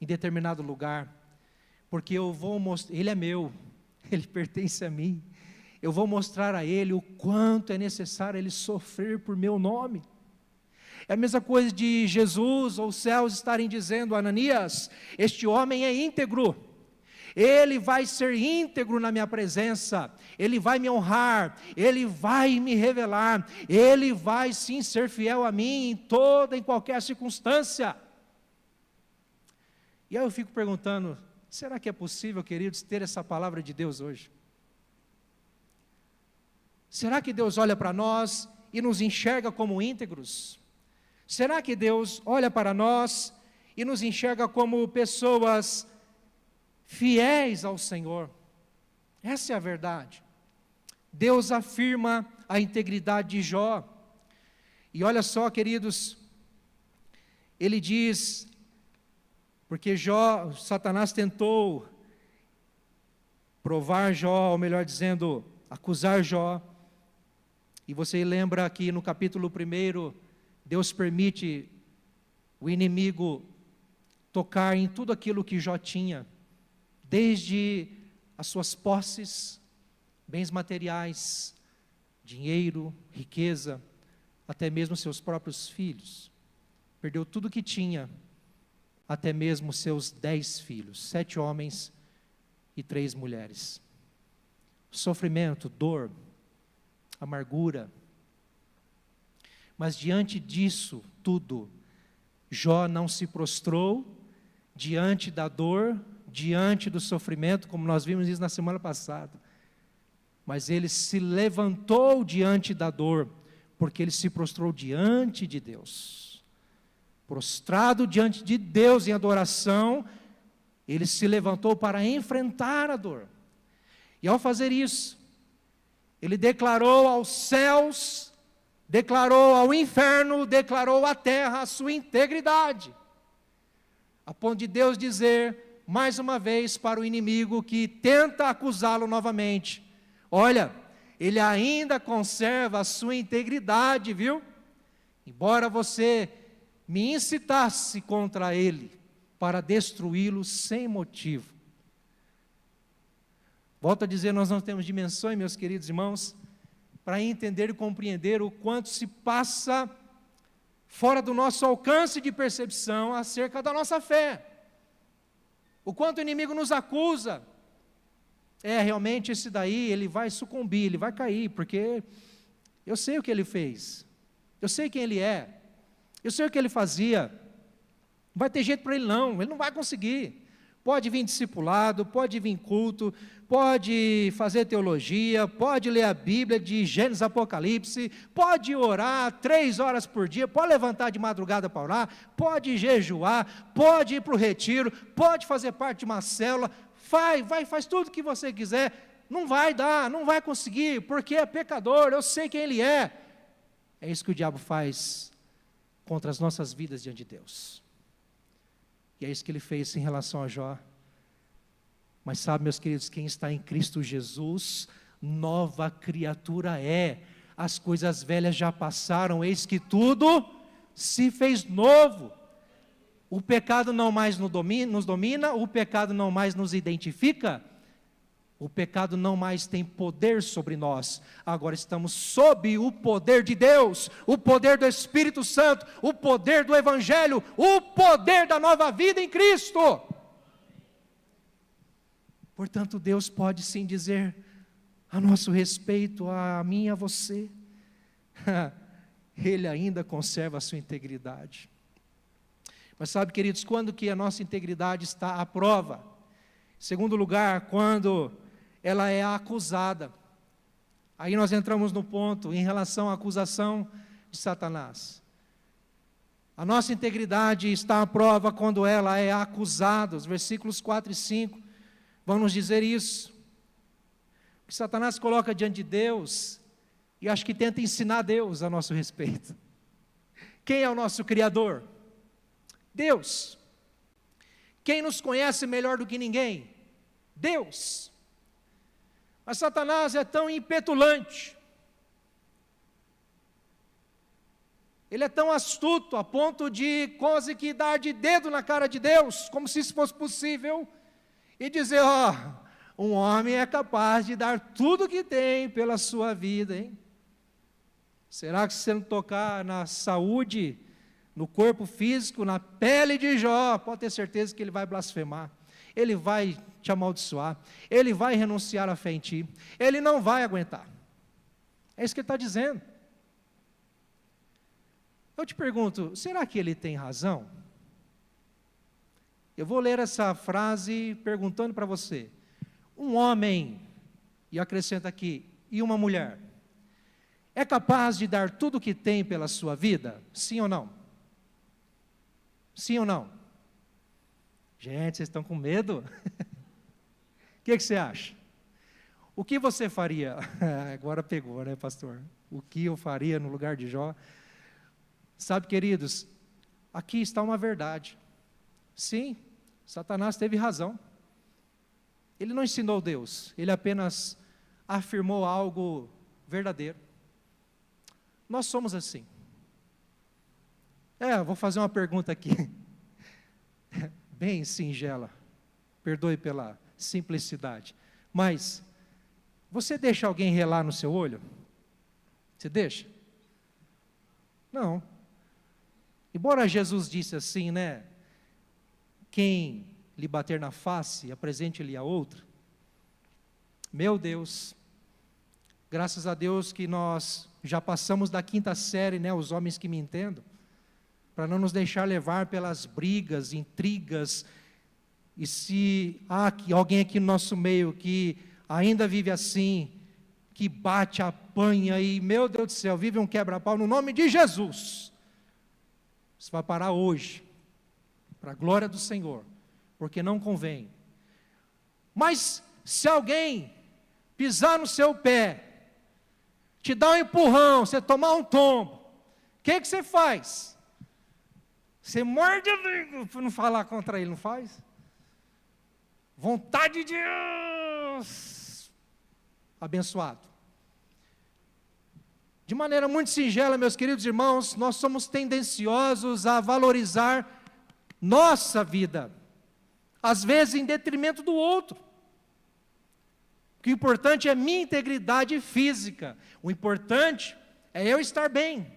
em determinado lugar, porque eu vou mostrar, ele é meu, ele pertence a mim, eu vou mostrar a ele o quanto é necessário ele sofrer por meu nome. É a mesma coisa de Jesus ou os céus estarem dizendo a Ananias: este homem é íntegro, ele vai ser íntegro na minha presença, ele vai me honrar, ele vai me revelar, ele vai sim ser fiel a mim em qualquer circunstância. E aí eu fico perguntando, será que é possível, queridos, ter essa palavra de Deus hoje? Será que Deus olha para nós e nos enxerga como íntegros? Será que Deus olha para nós e nos enxerga como pessoas fiéis ao Senhor? Essa é a verdade. Deus afirma a integridade de Jó. E olha só, queridos, ele diz, porque Satanás tentou provar Jó, ou melhor dizendo, acusar Jó. E você lembra que no capítulo 1, Deus permite o inimigo tocar em tudo aquilo que Jó tinha, desde as suas posses, bens materiais, dinheiro, riqueza, até mesmo seus próprios filhos. Perdeu tudo que tinha, até mesmo seus 10 filhos, 7 homens e 3 mulheres. Sofrimento, dor, amargura. Mas diante disso tudo, Jó não se prostrou diante da dor, diante do sofrimento, como nós vimos isso na semana passada. Mas ele se levantou diante da dor, porque ele se prostrou diante de Deus. Prostrado diante de Deus em adoração, ele se levantou para enfrentar a dor. E ao fazer isso, ele declarou aos céus, declarou ao inferno, declarou à terra a sua integridade, a ponto de Deus dizer, mais uma vez, para o inimigo que tenta acusá-lo novamente: olha, ele ainda conserva a sua integridade, viu? Embora você me incitasse contra ele para destruí-lo sem motivo. Volto a dizer, nós não temos dimensões, meus queridos irmãos, para entender e compreender o quanto se passa fora do nosso alcance de percepção acerca da nossa fé. O quanto o inimigo nos acusa. Realmente esse daí, ele vai sucumbir, ele vai cair, porque eu sei o que ele fez, eu sei quem ele é, eu sei o que ele fazia, não vai ter jeito para ele não vai conseguir. Pode vir discipulado, pode vir culto, pode fazer teologia, pode ler a Bíblia de Gênesis a Apocalipse, pode orar 3 horas por dia, pode levantar de madrugada para orar, pode jejuar, pode ir para o retiro, pode fazer parte de uma célula, faz tudo o que você quiser, não vai dar, não vai conseguir, porque é pecador, eu sei quem ele é. É isso que o diabo faz contra as nossas vidas diante de Deus. E é isso que ele fez em relação a Jó. Mas sabe, meus queridos, quem está em Cristo Jesus, nova criatura é. As coisas velhas já passaram, eis que tudo se fez novo. O pecado não mais nos domina, o pecado não mais nos identifica, o pecado não mais tem poder sobre nós. Agora estamos sob o poder de Deus, o poder do Espírito Santo, o poder do Evangelho, o poder da nova vida em Cristo. Portanto, Deus pode sim dizer a nosso respeito, a mim e a você, Ele ainda conserva a sua integridade. Mas sabe, queridos, quando que a nossa integridade está à prova? Em segundo lugar, quando ela é acusada. Aí nós entramos no ponto em relação à acusação de Satanás. A nossa integridade está à prova quando ela é acusada. Os versículos 4 e 5 vão nos dizer isso. O que Satanás coloca diante de Deus, e acho que tenta ensinar Deus a nosso respeito. Quem é o nosso Criador? Deus. Quem nos conhece melhor do que ninguém? Deus. Mas Satanás é tão impetulante, ele é tão astuto a ponto de quase que dar de dedo na cara de Deus, como se isso fosse possível, e dizer: Um homem é capaz de dar tudo que tem pela sua vida, hein? Será que se você não tocar na saúde, no corpo físico, na pele de Jó, pode ter certeza que ele vai blasfemar, ele vai te amaldiçoar, ele vai renunciar à fé em ti, ele não vai aguentar. É isso que ele está dizendo. Eu te pergunto, será que ele tem razão? Eu vou ler essa frase perguntando para você. Um homem, e acrescenta aqui, e uma mulher, é capaz de dar tudo o que tem pela sua vida? Sim ou não? Sim ou não? Gente, vocês estão com medo? O que você acha? O que você faria? Agora pegou, né, pastor? O que eu faria no lugar de Jó? Sabe, queridos, aqui está uma verdade. Sim, Satanás teve razão. Ele não ensinou Deus, ele apenas afirmou algo verdadeiro. Nós somos assim. Vou fazer uma pergunta aqui, bem singela, perdoe pela simplicidade, mas você deixa alguém relar no seu olho? Você deixa? Não. Embora Jesus disse assim, né? Quem lhe bater na face, apresente-lhe a outra. Meu Deus, graças a Deus que nós já passamos da 5ª série, né, os homens que me entendam, para não nos deixar levar pelas brigas, intrigas, e se há alguém aqui no nosso meio que ainda vive assim, que bate, apanha e, meu Deus do céu, vive um quebra-pau, no nome de Jesus, isso vai parar hoje, para a glória do Senhor, porque não convém. Mas se alguém pisar no seu pé, te dar um empurrão, você tomar um tombo, o que você faz? Você morde a língua para não falar contra ele, não faz? Vontade de Deus, abençoado. De maneira muito singela, meus queridos irmãos, nós somos tendenciosos a valorizar nossa vida, às vezes em detrimento do outro. O importante é minha integridade física, o importante é eu estar bem.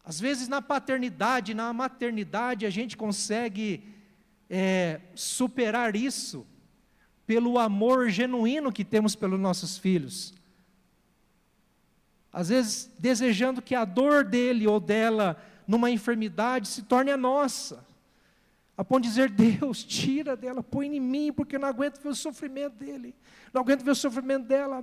Às vezes na paternidade, na maternidade, a gente consegue superar isso pelo amor genuíno que temos pelos nossos filhos. Às vezes desejando que a dor dele ou dela numa enfermidade se torne a nossa, a ponto de dizer, Deus, tira dela, põe em mim, porque eu não aguento ver o sofrimento dele, não aguento ver o sofrimento dela.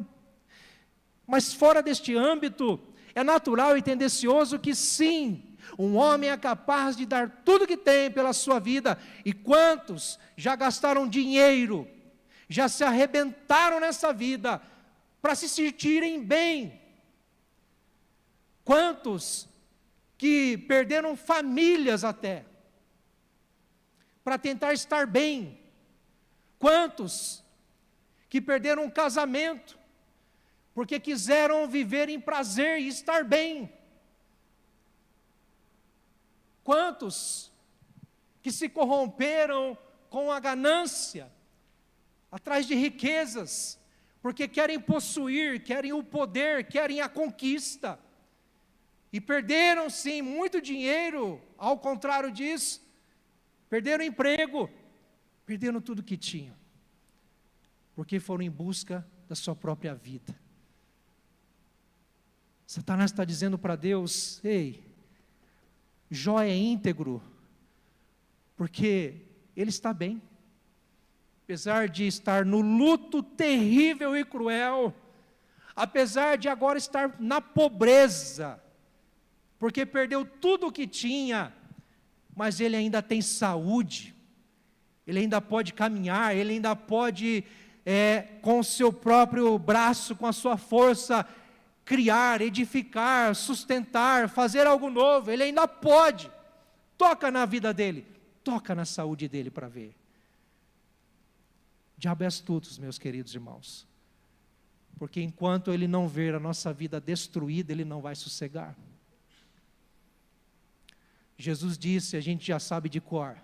Mas fora deste âmbito, é natural e tendencioso que sim, um homem é capaz de dar tudo que tem pela sua vida. E quantos já gastaram dinheiro, já se arrebentaram nessa vida, para se sentirem bem? Quantos que perderam famílias até, para tentar estar bem? Quantos que perderam um casamento, porque quiseram viver em prazer e estar bem? Quantos que se corromperam com a ganância, atrás de riquezas, porque querem possuir, querem o poder, querem a conquista, e perderam sim muito dinheiro, ao contrário disso, perderam emprego, perderam tudo que tinham, porque foram em busca da sua própria vida. Satanás está dizendo para Deus, ei, Jó é íntegro, porque ele está bem, apesar de estar no luto terrível e cruel, apesar de agora estar na pobreza, porque perdeu tudo o que tinha, mas ele ainda tem saúde, ele ainda pode caminhar, ele ainda pode, com o seu próprio braço, com a sua força, criar, edificar, sustentar, fazer algo novo, ele ainda pode. Toca na vida dele, toca na saúde dele para ver. O diabo é astuto, meus queridos irmãos, porque enquanto ele não ver a nossa vida destruída, ele não vai sossegar. Jesus disse, a gente já sabe de cor,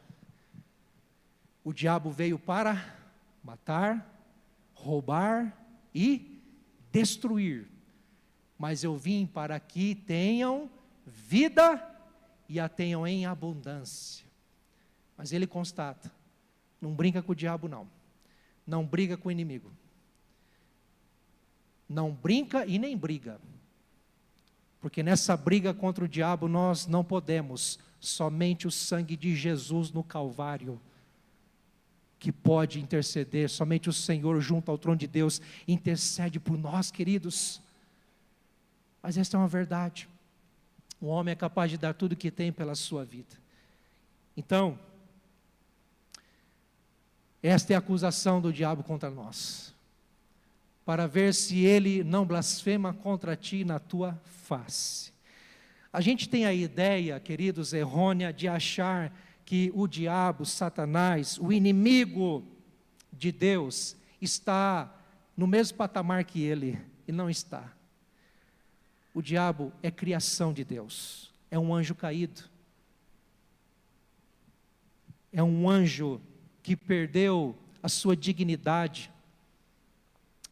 O diabo veio para matar, roubar e destruir. Mas eu vim para que tenham vida e a tenham em abundância. Mas ele constata, não brinca com o diabo não. Não briga com o inimigo. Não brinca e nem briga. Porque nessa briga contra o diabo nós não podemos, somente o sangue de Jesus no Calvário que pode interceder, somente o Senhor junto ao trono de Deus intercede por nós, queridos. Mas esta é uma verdade. O homem é capaz de dar tudo o que tem pela sua vida. Então, esta é a acusação do diabo contra nós, para ver se ele não blasfema contra ti na tua face. A gente tem a ideia, queridos, errônea de achar que o diabo, Satanás, o inimigo de Deus, está no mesmo patamar que ele, e não está. O diabo é criação de Deus, é um anjo caído, é um anjo que perdeu a sua dignidade,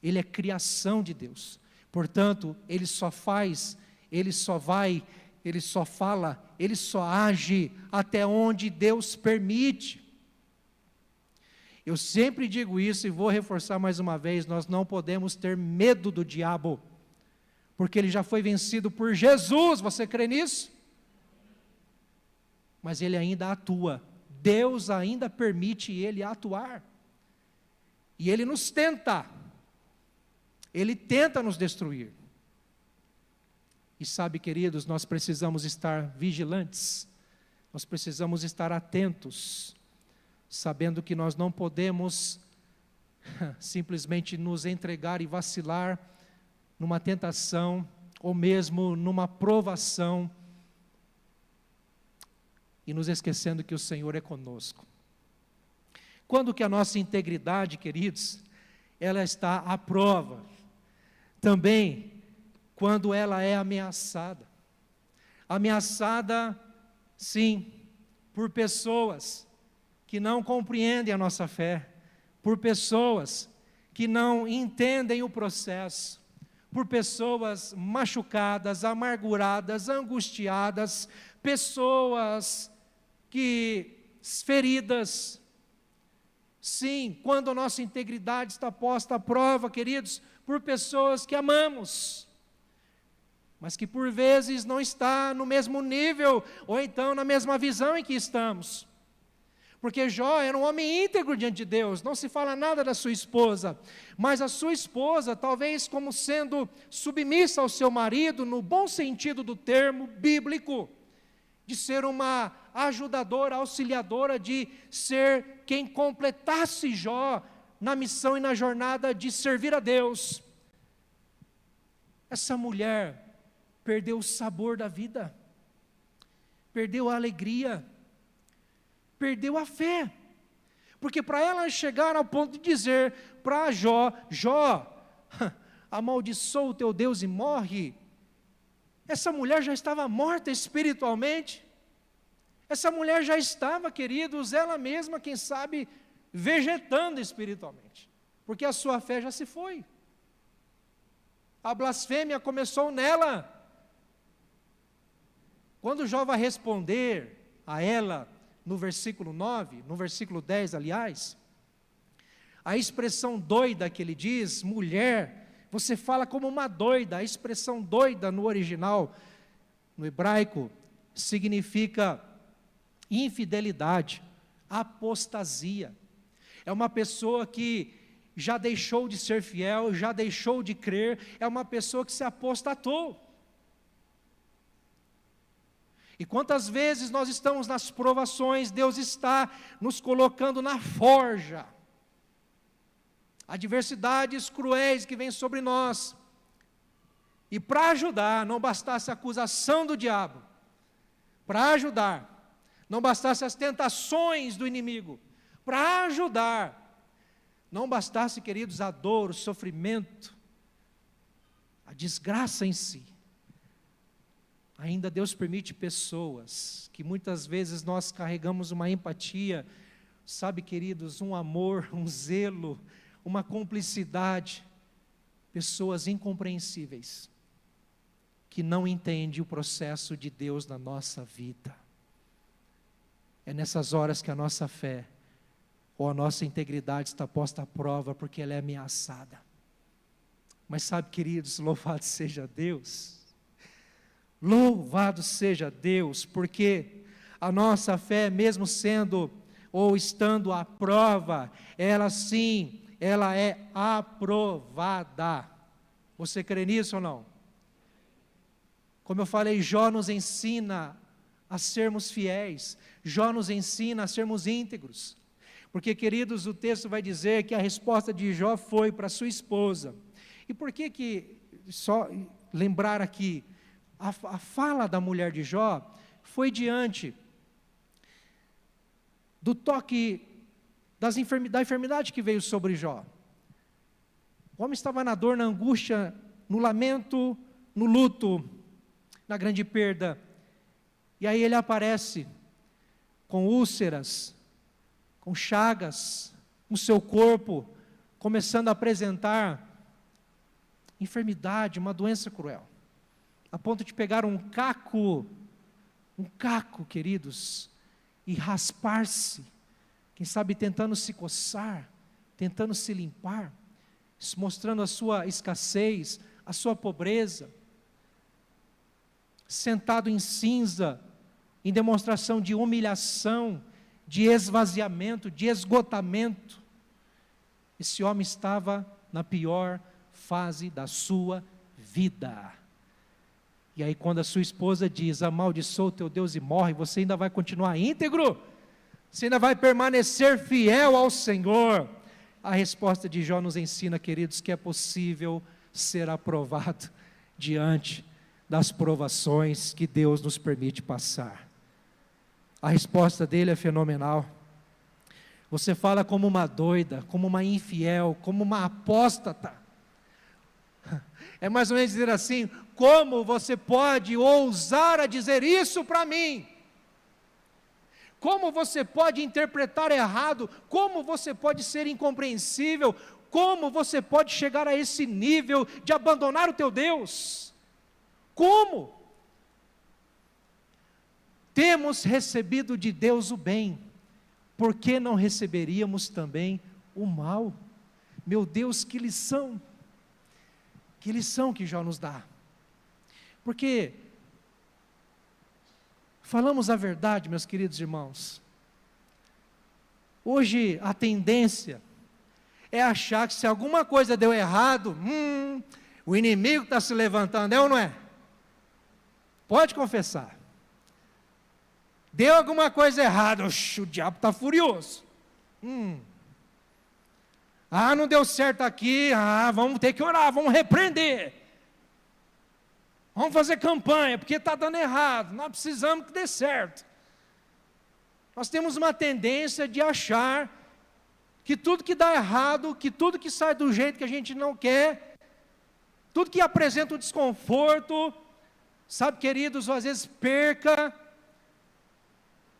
ele é criação de Deus, portanto, ele só faz, ele só vai, ele só fala, ele só age até onde Deus permite. Eu sempre digo isso e vou reforçar mais uma vez, nós não podemos ter medo do diabo, porque ele já foi vencido por Jesus, você crê nisso? Mas ele ainda atua, Deus ainda permite ele atuar, e ele nos tenta, ele tenta nos destruir. E sabe, queridos, nós precisamos estar vigilantes, nós precisamos estar atentos, sabendo que nós não podemos simplesmente nos entregar e vacilar numa tentação, ou mesmo numa provação, e nos esquecendo que o Senhor é conosco. Quando que a nossa integridade, queridos, ela está à prova? Também quando ela é ameaçada. Ameaçada, sim, por pessoas que não compreendem a nossa fé, por pessoas que não entendem o processo, por pessoas machucadas, amarguradas, angustiadas, pessoas feridas. Sim, quando a nossa integridade está posta à prova, queridos, por pessoas que amamos, mas que por vezes não está no mesmo nível, ou então na mesma visão em que estamos. Porque Jó era um homem íntegro diante de Deus, não se fala nada da sua esposa, mas a sua esposa, talvez como sendo submissa ao seu marido, no bom sentido do termo bíblico, de ser uma ajudadora, auxiliadora, de ser quem completasse Jó na missão e na jornada de servir a Deus. Essa mulher perdeu o sabor da vida, perdeu a alegria, perdeu a fé, porque para ela chegar ao ponto de dizer para Jó, amaldiçoa o teu Deus e morre, essa mulher já estava morta espiritualmente, essa mulher já estava, queridos, ela mesma, quem sabe, vegetando espiritualmente, porque a sua fé já se foi, a blasfêmia começou nela. Quando Jó vai responder a ela, no versículo 9, no versículo 10, aliás, a expressão doida que ele diz, mulher, você fala como uma doida, a expressão doida no original, no hebraico, significa infidelidade, apostasia. É uma pessoa que já deixou de ser fiel, já deixou de crer, é uma pessoa que se apostatou. E quantas vezes nós estamos nas provações, Deus está nos colocando na forja, adversidades cruéis que vêm sobre nós, e para ajudar, não bastasse a acusação do diabo, para ajudar, não bastasse as tentações do inimigo, para ajudar, não bastasse, queridos, a dor, o sofrimento, a desgraça em si, ainda Deus permite pessoas, que muitas vezes nós carregamos uma empatia, sabe, queridos, um amor, um zelo, uma cumplicidade, pessoas incompreensíveis, que não entendem o processo de Deus na nossa vida. É nessas horas que a nossa fé, ou a nossa integridade está posta à prova, porque ela é ameaçada. Mas sabe, queridos, louvado seja Deus, louvado seja Deus, porque a nossa fé, mesmo sendo ou estando à prova, ela sim, ela é aprovada. Você crê nisso ou não? Como eu falei, Jó nos ensina a sermos fiéis, Jó nos ensina a sermos íntegros, porque, queridos, o texto vai dizer que a resposta de Jó foi para sua esposa. E por que, só lembrar aqui, a fala da mulher de Jó foi diante do toque da enfermidade que veio sobre Jó. O homem estava na dor, na angústia, no lamento, no luto, na grande perda. E aí ele aparece com úlceras, com chagas, no seu corpo, começando a apresentar enfermidade, uma doença cruel, a ponto de pegar um caco, queridos, e raspar-se, quem sabe tentando se coçar, tentando se limpar, mostrando a sua escassez, a sua pobreza, sentado em cinza, em demonstração de humilhação, de esvaziamento, de esgotamento. Esse homem estava na pior fase da sua vida. E aí quando a sua esposa diz, amaldiçoa o teu Deus e morre, você ainda vai continuar íntegro? Você ainda vai permanecer fiel ao Senhor? A resposta de Jó nos ensina, queridos, que é possível ser aprovado diante das provações que Deus nos permite passar. A resposta dele é fenomenal. Você fala como uma doida, como uma infiel, como uma apóstata. É mais ou menos dizer assim, como você pode ousar a dizer isso para mim? Como você pode interpretar errado? Como você pode ser incompreensível? Como você pode chegar a esse nível de abandonar o teu Deus? Como? Temos recebido de Deus o bem, por que não receberíamos também o mal? Meu Deus, que lição! Que lição que Jó nos dá. Porque falamos a verdade, meus queridos irmãos. Hoje a tendência é achar que se alguma coisa deu errado, o inimigo está se levantando, é ou não é? Pode confessar. Deu alguma coisa errada, o diabo está furioso. Não deu certo aqui, vamos ter que orar, vamos repreender. Vamos fazer campanha, porque está dando errado, nós precisamos que dê certo. Nós temos uma tendência de achar que tudo que dá errado, que tudo que sai do jeito que a gente não quer, tudo que apresenta o desconforto, sabe, queridos, ou às vezes perca,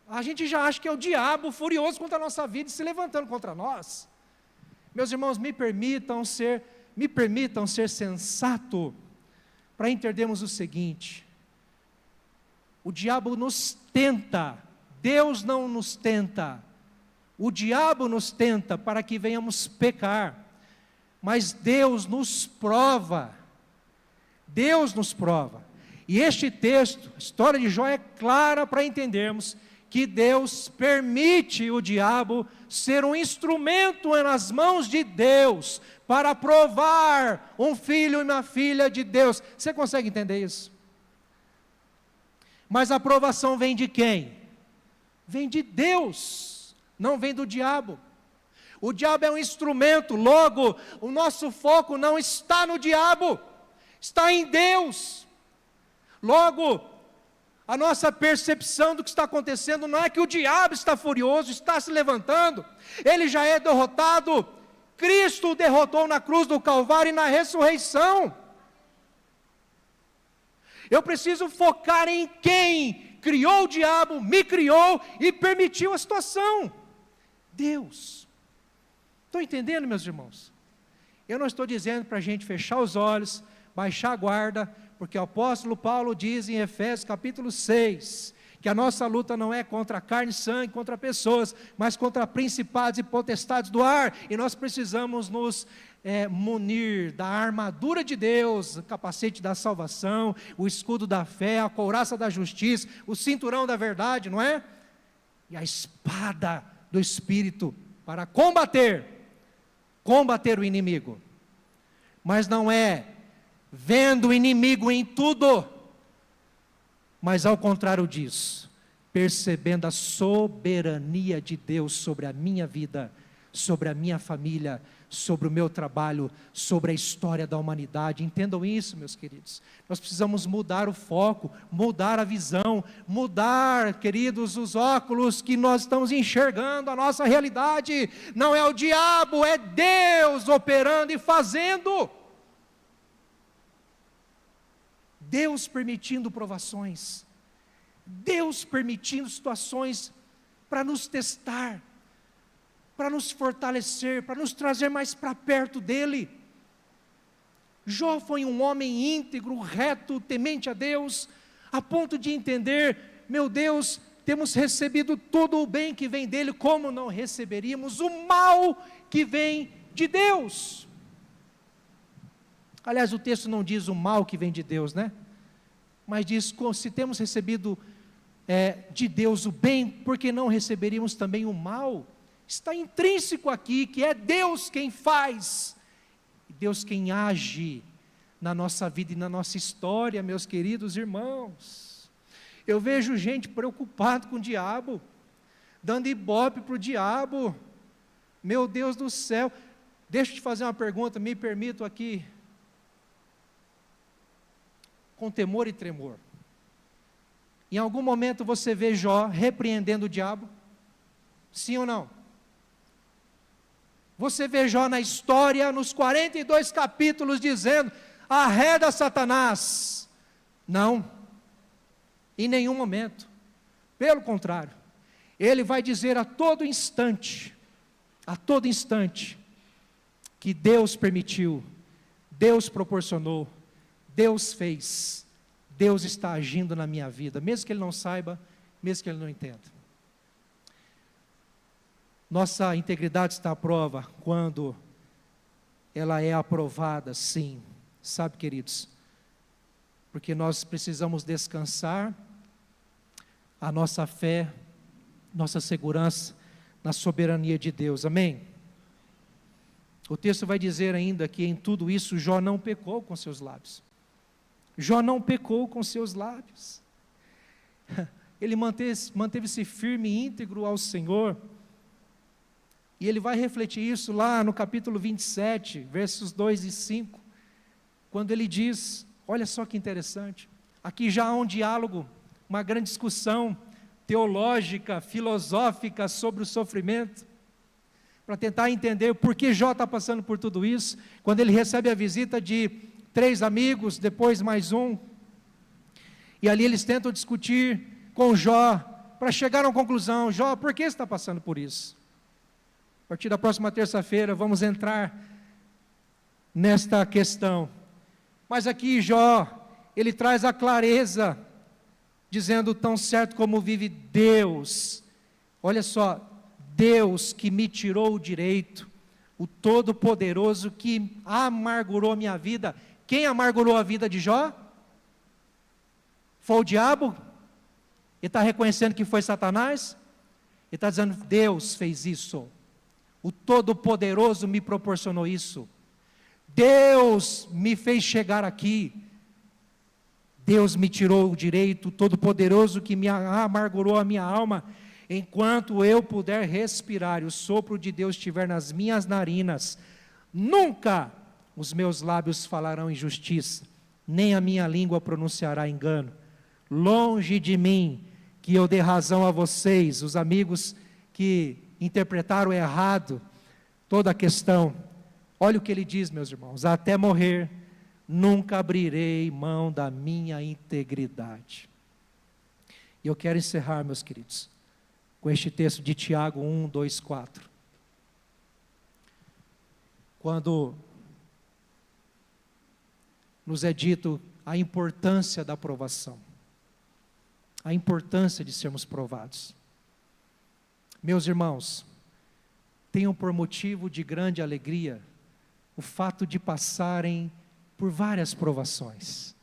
a gente já acha que é o diabo furioso contra a nossa vida e se levantando contra nós. Meus irmãos, me permitam ser sensato, para entendermos o seguinte: o diabo nos tenta, Deus não nos tenta, o diabo nos tenta para que venhamos pecar, mas Deus nos prova, e este texto, a história de Jó é clara para entendermos que Deus permite o diabo ser um instrumento nas mãos de Deus, para provar um filho e uma filha de Deus. Você consegue entender isso? Mas a aprovação vem de quem? Vem de Deus, não vem do diabo. O diabo é um instrumento, logo, o nosso foco não está no diabo, está em Deus. Logo, a nossa percepção do que está acontecendo não é que o diabo está furioso, está se levantando, ele já é derrotado. Cristo o derrotou na cruz do Calvário e na ressurreição. Eu preciso focar em quem criou o diabo, me criou e permitiu a situação. Deus. Estão entendendo, meus irmãos? Eu não estou dizendo para a gente fechar os olhos, baixar a guarda, porque o apóstolo Paulo diz em Efésios capítulo 6, que a nossa luta não é contra carne e sangue, contra pessoas, mas contra principados e potestades do ar, e nós precisamos nos munir da armadura de Deus, o capacete da salvação, o escudo da fé, a couraça da justiça, o cinturão da verdade, não é? E a espada do Espírito para combater o inimigo. Mas não é vendo o inimigo em tudo, mas ao contrário disso, percebendo a soberania de Deus sobre a minha vida, sobre a minha família, sobre o meu trabalho, sobre a história da humanidade. Entendam isso, meus queridos. Nós precisamos mudar o foco, mudar a visão, mudar, queridos, os óculos que nós estamos enxergando a nossa realidade. Não é o diabo, é Deus operando e fazendo. Deus permitindo provações, Deus permitindo situações para nos testar, para nos fortalecer, para nos trazer mais para perto dEle. Jó foi um homem íntegro, reto, temente a Deus, a ponto de entender, meu Deus, temos recebido todo o bem que vem dEle, como não receberíamos o mal que vem de Deus? Aliás, o texto não diz o mal que vem de Deus, né? Mas diz, se temos recebido de Deus o bem, por que não receberíamos também o mal? Está intrínseco aqui, que é Deus quem faz, Deus quem age na nossa vida e na nossa história, meus queridos irmãos. Eu vejo gente preocupada com o diabo, dando ibope para o diabo. Meu Deus do céu. Deixa eu te fazer uma pergunta, me permito aqui, com temor e tremor. Em algum momento você vê Jó repreendendo o diabo? Sim ou não? Você vê Jó na história, nos 42 capítulos, dizendo, arreda Satanás. Não, em nenhum momento. Pelo contrário, ele vai dizer a todo instante, que Deus permitiu, Deus proporcionou, Deus fez, Deus está agindo na minha vida, mesmo que ele não saiba, mesmo que ele não entenda. Nossa integridade está à prova quando ela é aprovada, sim. Sabe, queridos, porque nós precisamos descansar a nossa fé, nossa segurança na soberania de Deus, amém? O texto vai dizer ainda que em tudo isso Jó não pecou com seus lábios. Jó não pecou com seus lábios. Ele manteve-se firme e íntegro ao Senhor. E ele vai refletir isso lá no capítulo 27, versos 2 e 5, quando ele diz, olha só que interessante, aqui já há um diálogo, uma grande discussão teológica, filosófica sobre o sofrimento, para tentar entender por que Jó está passando por tudo isso, quando ele recebe a visita de 3 amigos, depois mais um, e ali eles tentam discutir com Jó, para chegar a uma conclusão, Jó, por que você está passando por isso? A partir da próxima terça-feira vamos entrar nesta questão, mas aqui Jó, ele traz a clareza, dizendo tão certo como vive Deus, olha só, Deus que me tirou o direito, o Todo-Poderoso que amargurou minha vida. Quem amargurou a vida de Jó? Foi o diabo? Ele está reconhecendo que foi Satanás? Ele está dizendo, Deus fez isso, o Todo-Poderoso me proporcionou isso, Deus me fez chegar aqui, Deus me tirou o direito, o Todo-Poderoso que me amargurou a minha alma, enquanto eu puder respirar e o sopro de Deus estiver nas minhas narinas, nunca os meus lábios falarão injustiça, nem a minha língua pronunciará engano. Longe de mim que eu dê razão a vocês, os amigos que interpretaram errado toda a questão. Olha o que ele diz, meus irmãos, até morrer, nunca abrirei mão da minha integridade. E eu quero encerrar, meus queridos, com este texto de Tiago 1, 2, 4. quando nos é dito a importância da provação, a importância de sermos provados. Meus irmãos, tenham por motivo de grande alegria o fato de passarem por várias provações.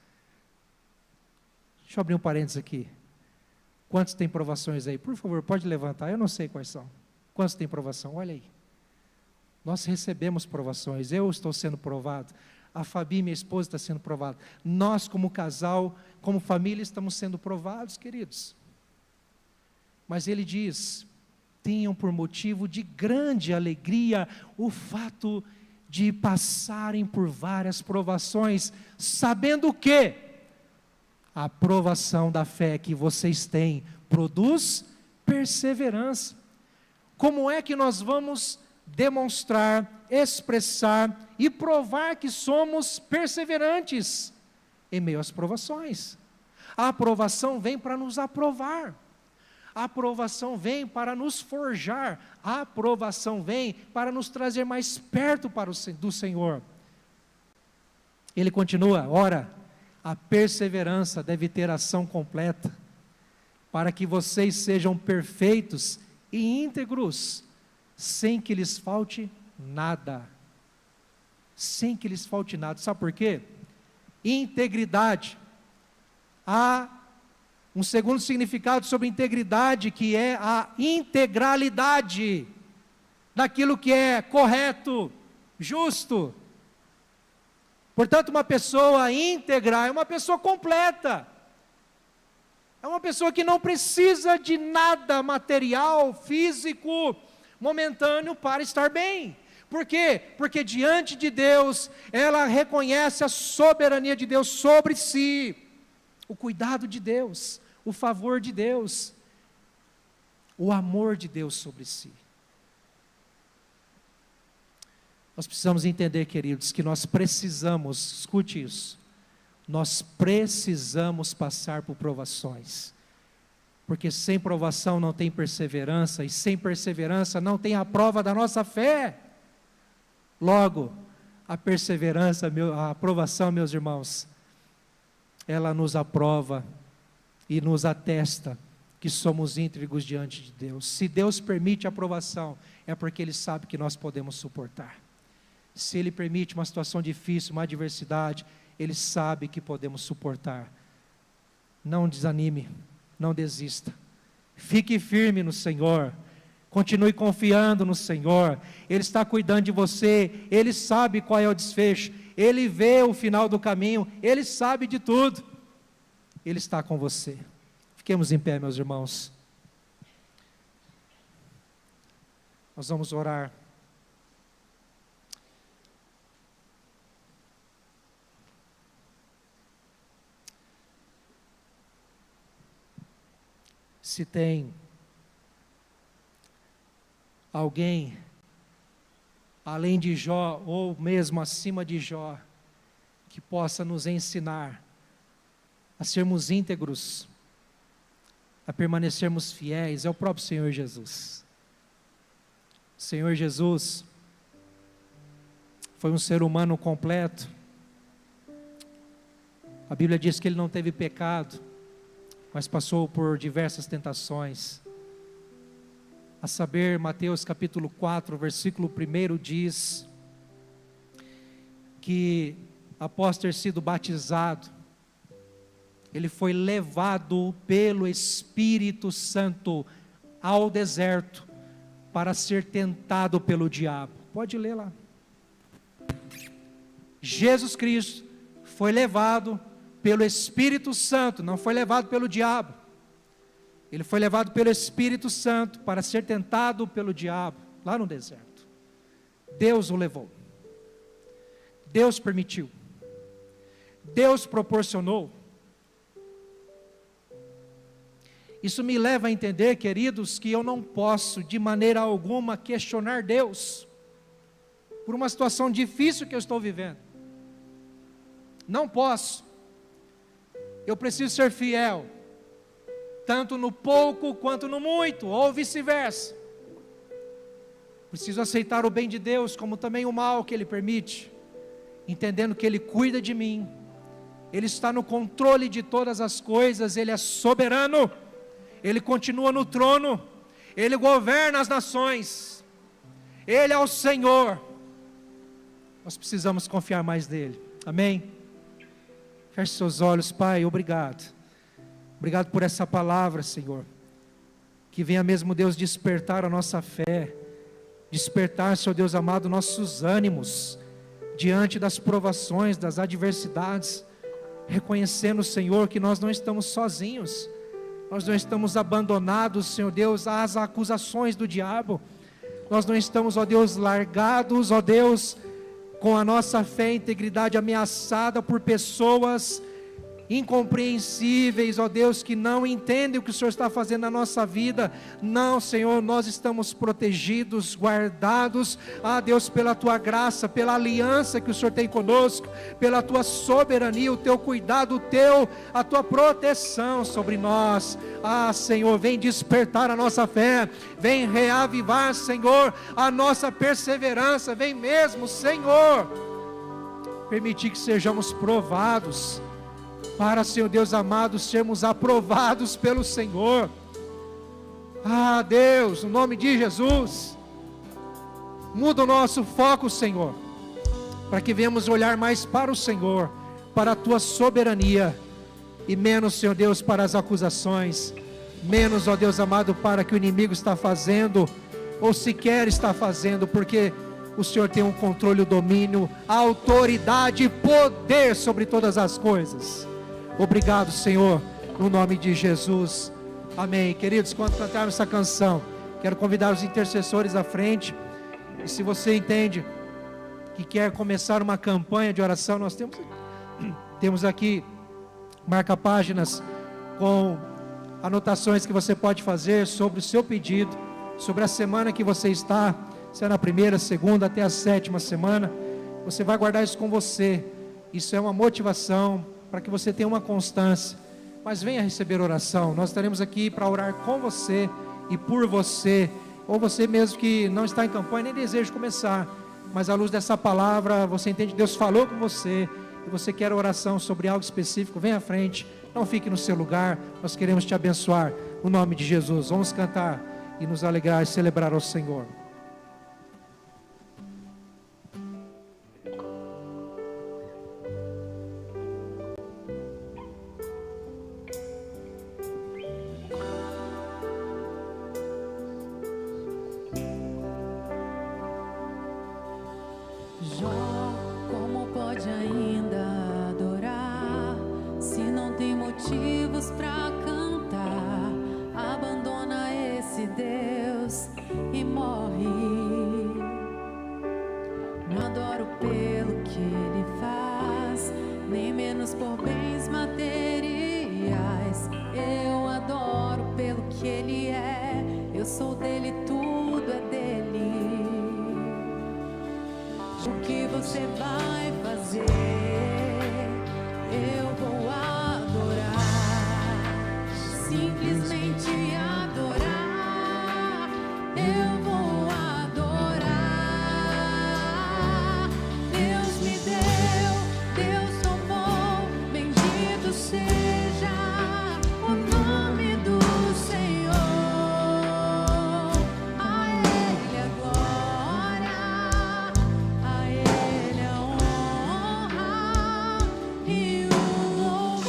Deixa eu abrir um parênteses aqui. Quantos tem provações aí? Por favor, pode levantar, eu não sei quais são. Quantos tem provação? Olha aí. Nós recebemos provações, eu estou sendo provado, a Fabi, minha esposa, está sendo provada. Nós, como casal, como família, estamos sendo provados, queridos. Mas ele diz, tenham por motivo de grande alegria o fato de passarem por várias provações, sabendo que a provação da fé que vocês têm produz perseverança. Como é que nós vamos demonstrar, expressar e provar que somos perseverantes? Em meio às provações. A aprovação vem para nos aprovar. A aprovação vem para nos forjar. A aprovação vem para nos trazer mais perto do Senhor. Ele continua, ora, a perseverança deve ter ação completa, para que vocês sejam perfeitos e íntegros, sem que lhes falte nada. Sem que lhes falte nada. Sabe por quê? Integridade. Há um segundo significado sobre integridade, que é a integralidade daquilo que é correto, justo. Portanto, uma pessoa íntegra é uma pessoa completa. É uma pessoa que não precisa de nada material, físico, momentâneo para estar bem. Por quê? Porque diante de Deus, ela reconhece a soberania de Deus sobre si, o cuidado de Deus, o favor de Deus, o amor de Deus sobre si. Nós precisamos entender, queridos, que nós precisamos, escute isso, nós precisamos passar por provações, porque sem provação não tem perseverança, e sem perseverança não tem a prova da nossa fé. Logo, a perseverança, a aprovação, meus irmãos, ela nos aprova e nos atesta que somos íntegros diante de Deus. Se Deus permite a aprovação, é porque Ele sabe que nós podemos suportar. Se Ele permite uma situação difícil, uma adversidade, Ele sabe que podemos suportar. Não desanime, não desista. Fique firme no Senhor. Continue confiando no Senhor. Ele está cuidando de você. Ele sabe qual é o desfecho. Ele vê o final do caminho. Ele sabe de tudo. Ele está com você. Fiquemos em pé, meus irmãos. Nós vamos orar. Se tem alguém, além de Jó, ou mesmo acima de Jó, que possa nos ensinar a sermos íntegros, a permanecermos fiéis, é o próprio Senhor Jesus. O Senhor Jesus foi um ser humano completo. A Bíblia diz que Ele não teve pecado, mas passou por diversas tentações. A saber, Mateus capítulo 4, versículo 1 diz que após ter sido batizado, ele foi levado pelo Espírito Santo ao deserto para ser tentado pelo diabo. Pode ler lá. Jesus Cristo foi levado pelo Espírito Santo, não foi levado pelo diabo. Ele foi levado pelo Espírito Santo para ser tentado pelo diabo, lá no deserto. Deus o levou. Deus permitiu. Deus proporcionou. Isso me leva a entender, queridos, que eu não posso de maneira alguma questionar Deus por uma situação difícil que eu estou vivendo. Não posso. Eu preciso ser fiel, tanto no pouco quanto no muito, ou vice-versa. Preciso aceitar o bem de Deus, como também o mal que Ele permite, entendendo que Ele cuida de mim, Ele está no controle de todas as coisas, Ele é soberano, Ele continua no trono, Ele governa as nações, Ele é o Senhor. Nós precisamos confiar mais nele, amém? Feche seus olhos. Pai, obrigado por essa palavra, Senhor, que venha mesmo, Deus, despertar a nossa fé, despertar, Senhor Deus amado, nossos ânimos, diante das provações, das adversidades, reconhecendo, Senhor, que nós não estamos sozinhos, nós não estamos abandonados, Senhor Deus, às acusações do diabo, nós não estamos, ó Deus, largados, ó Deus, com a nossa fé e integridade ameaçada por pessoas incompreensíveis, ó Deus, que não entendem o que o Senhor está fazendo na nossa vida. Não, Senhor, nós estamos protegidos, guardados, Deus, pela Tua graça, pela aliança que o Senhor tem conosco, pela Tua soberania, o Teu cuidado, a Tua proteção sobre nós. Senhor, vem despertar a nossa fé, vem reavivar, Senhor, a nossa perseverança, vem mesmo, Senhor, permitir que sejamos provados, para, Senhor Deus amado, sermos aprovados pelo Senhor. Deus, no nome de Jesus, muda o nosso foco, Senhor, para que venhamos olhar mais para o Senhor, para a Tua soberania, e menos, Senhor Deus, para as acusações, menos, ó Deus amado, para que o inimigo está fazendo, ou sequer está fazendo, porque o Senhor tem um controle, o domínio, a autoridade e poder sobre todas as coisas. Obrigado, Senhor, no nome de Jesus, amém. Queridos, quando cantarmos essa canção, quero convidar os intercessores à frente, e se você entende que quer começar uma campanha de oração, nós temos aqui marca-páginas com anotações que você pode fazer sobre o seu pedido, sobre a semana que você está, se é na primeira, segunda, até a 7ª semana, você vai guardar isso com você. Isso é uma motivação para que você tenha uma constância, mas venha receber oração. Nós estaremos aqui para orar com você e por você, ou você mesmo que não está em campanha, nem deseja começar, mas à luz dessa palavra, você entende que Deus falou com você, e você quer oração sobre algo específico, venha à frente, não fique no seu lugar, nós queremos te abençoar, no nome de Jesus. Vamos cantar e nos alegrar e celebrar ao Senhor. Jó, como pode ainda adorar se não tem motivos pra cantar? Abandona esse Deus e morre. Não adoro pelo que Ele faz, nem menos por bens materiais. Eu adoro pelo que Ele é, eu sou dele, tudo é dele. O que você vai fazer? Eu vou adorar, simplesmente adorar. Eu vou adorar. Deus me deu, Deus tomou, bendito seja o nome do Senhor. A Ele a glória, a Ele a honra e o louvor.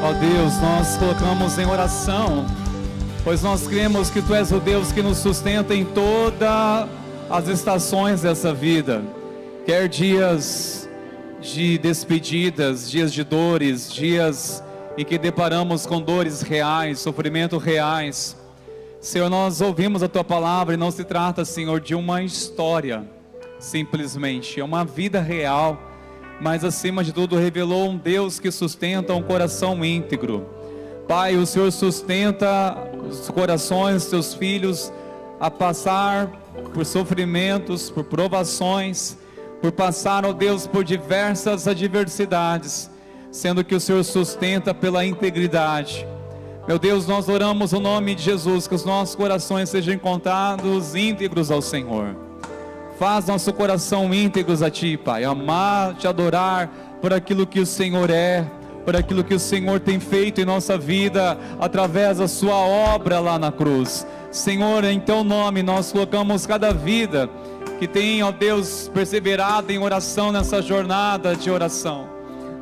Ó Deus, nós colocamos em oração, pois nós cremos que Tu és o Deus que nos sustenta em todas as estações dessa vida, quer dias de despedidas, dias de dores, dias em que deparamos com dores reais, sofrimento reais. Senhor, nós ouvimos a Tua palavra e não se trata, Senhor, de uma história, simplesmente, é uma vida real, mas acima de tudo revelou um Deus que sustenta um coração íntegro. Pai, o Senhor sustenta os corações dos Teus filhos a passar por sofrimentos, por provações, por passar, ó Deus, por diversas adversidades, sendo que o Senhor sustenta pela integridade. Meu Deus, nós oramos o nome de Jesus, que os nossos corações sejam encontrados íntegros ao Senhor. Faz nosso coração íntegros a Ti, Pai, amar, Te adorar por aquilo que o Senhor é, por aquilo que o Senhor tem feito em nossa vida, através da Sua obra lá na cruz. Senhor, em Teu nome nós colocamos cada vida que tem, ó Deus, perseverado em oração nessa jornada de oração.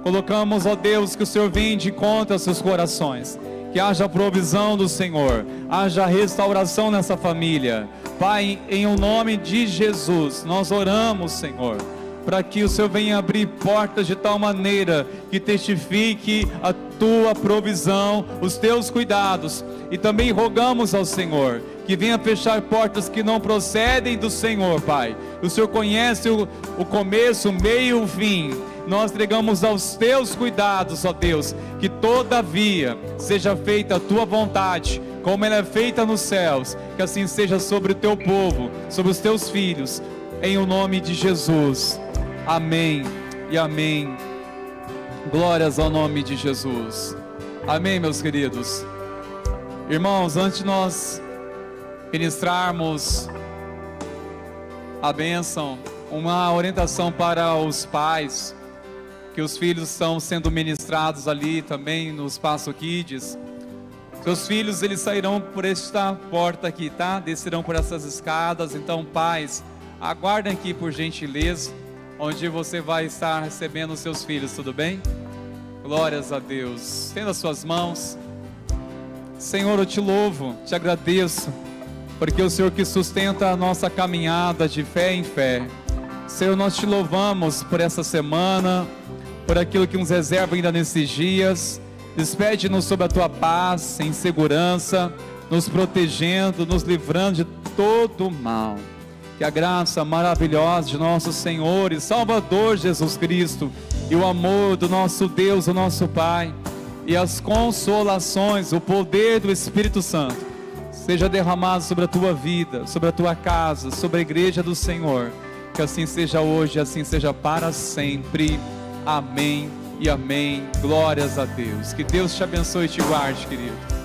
Colocamos, ó Deus, que o Senhor venha de encontro aos seus corações, que haja provisão do Senhor, haja restauração nessa família. Pai, em o nome de Jesus, nós oramos, Senhor, para que o Senhor venha abrir portas de tal maneira que testifique a Tua provisão, os Teus cuidados, e também rogamos ao Senhor que venha fechar portas que não procedem do Senhor, Pai. O Senhor conhece o começo, o meio e o fim. Nós entregamos aos Teus cuidados, ó Deus, que todavia seja feita a Tua vontade, como ela é feita nos céus, que assim seja sobre o Teu povo, sobre os Teus filhos, em o nome de Jesus. Amém e amém. Glórias ao nome de Jesus. Amém, meus queridos. Irmãos, antes de nós ministrarmos a bênção, uma orientação para os pais, que os filhos estão sendo ministrados ali também no Espaço Kids. Seus filhos, eles sairão por esta porta aqui, tá? Descerão por essas escadas. Então, pais, aguardem aqui por gentileza, onde você vai estar recebendo os seus filhos, tudo bem? Glórias a Deus. Estenda as suas mãos. Senhor, eu Te louvo, Te agradeço, porque o Senhor que sustenta a nossa caminhada de fé em fé. Senhor, nós Te louvamos por essa semana, por aquilo que nos reserva ainda nesses dias. Despede-nos sobre a Tua paz, em segurança, nos protegendo, nos livrando de todo o mal. Que a graça maravilhosa de nosso Senhor e Salvador Jesus Cristo, e o amor do nosso Deus, o nosso Pai, e as consolações, o poder do Espírito Santo, seja derramado sobre a tua vida, sobre a tua casa, sobre a igreja do Senhor. Que assim seja hoje, assim seja para sempre. Amém e amém. Glórias a Deus. Que Deus te abençoe e te guarde, querido.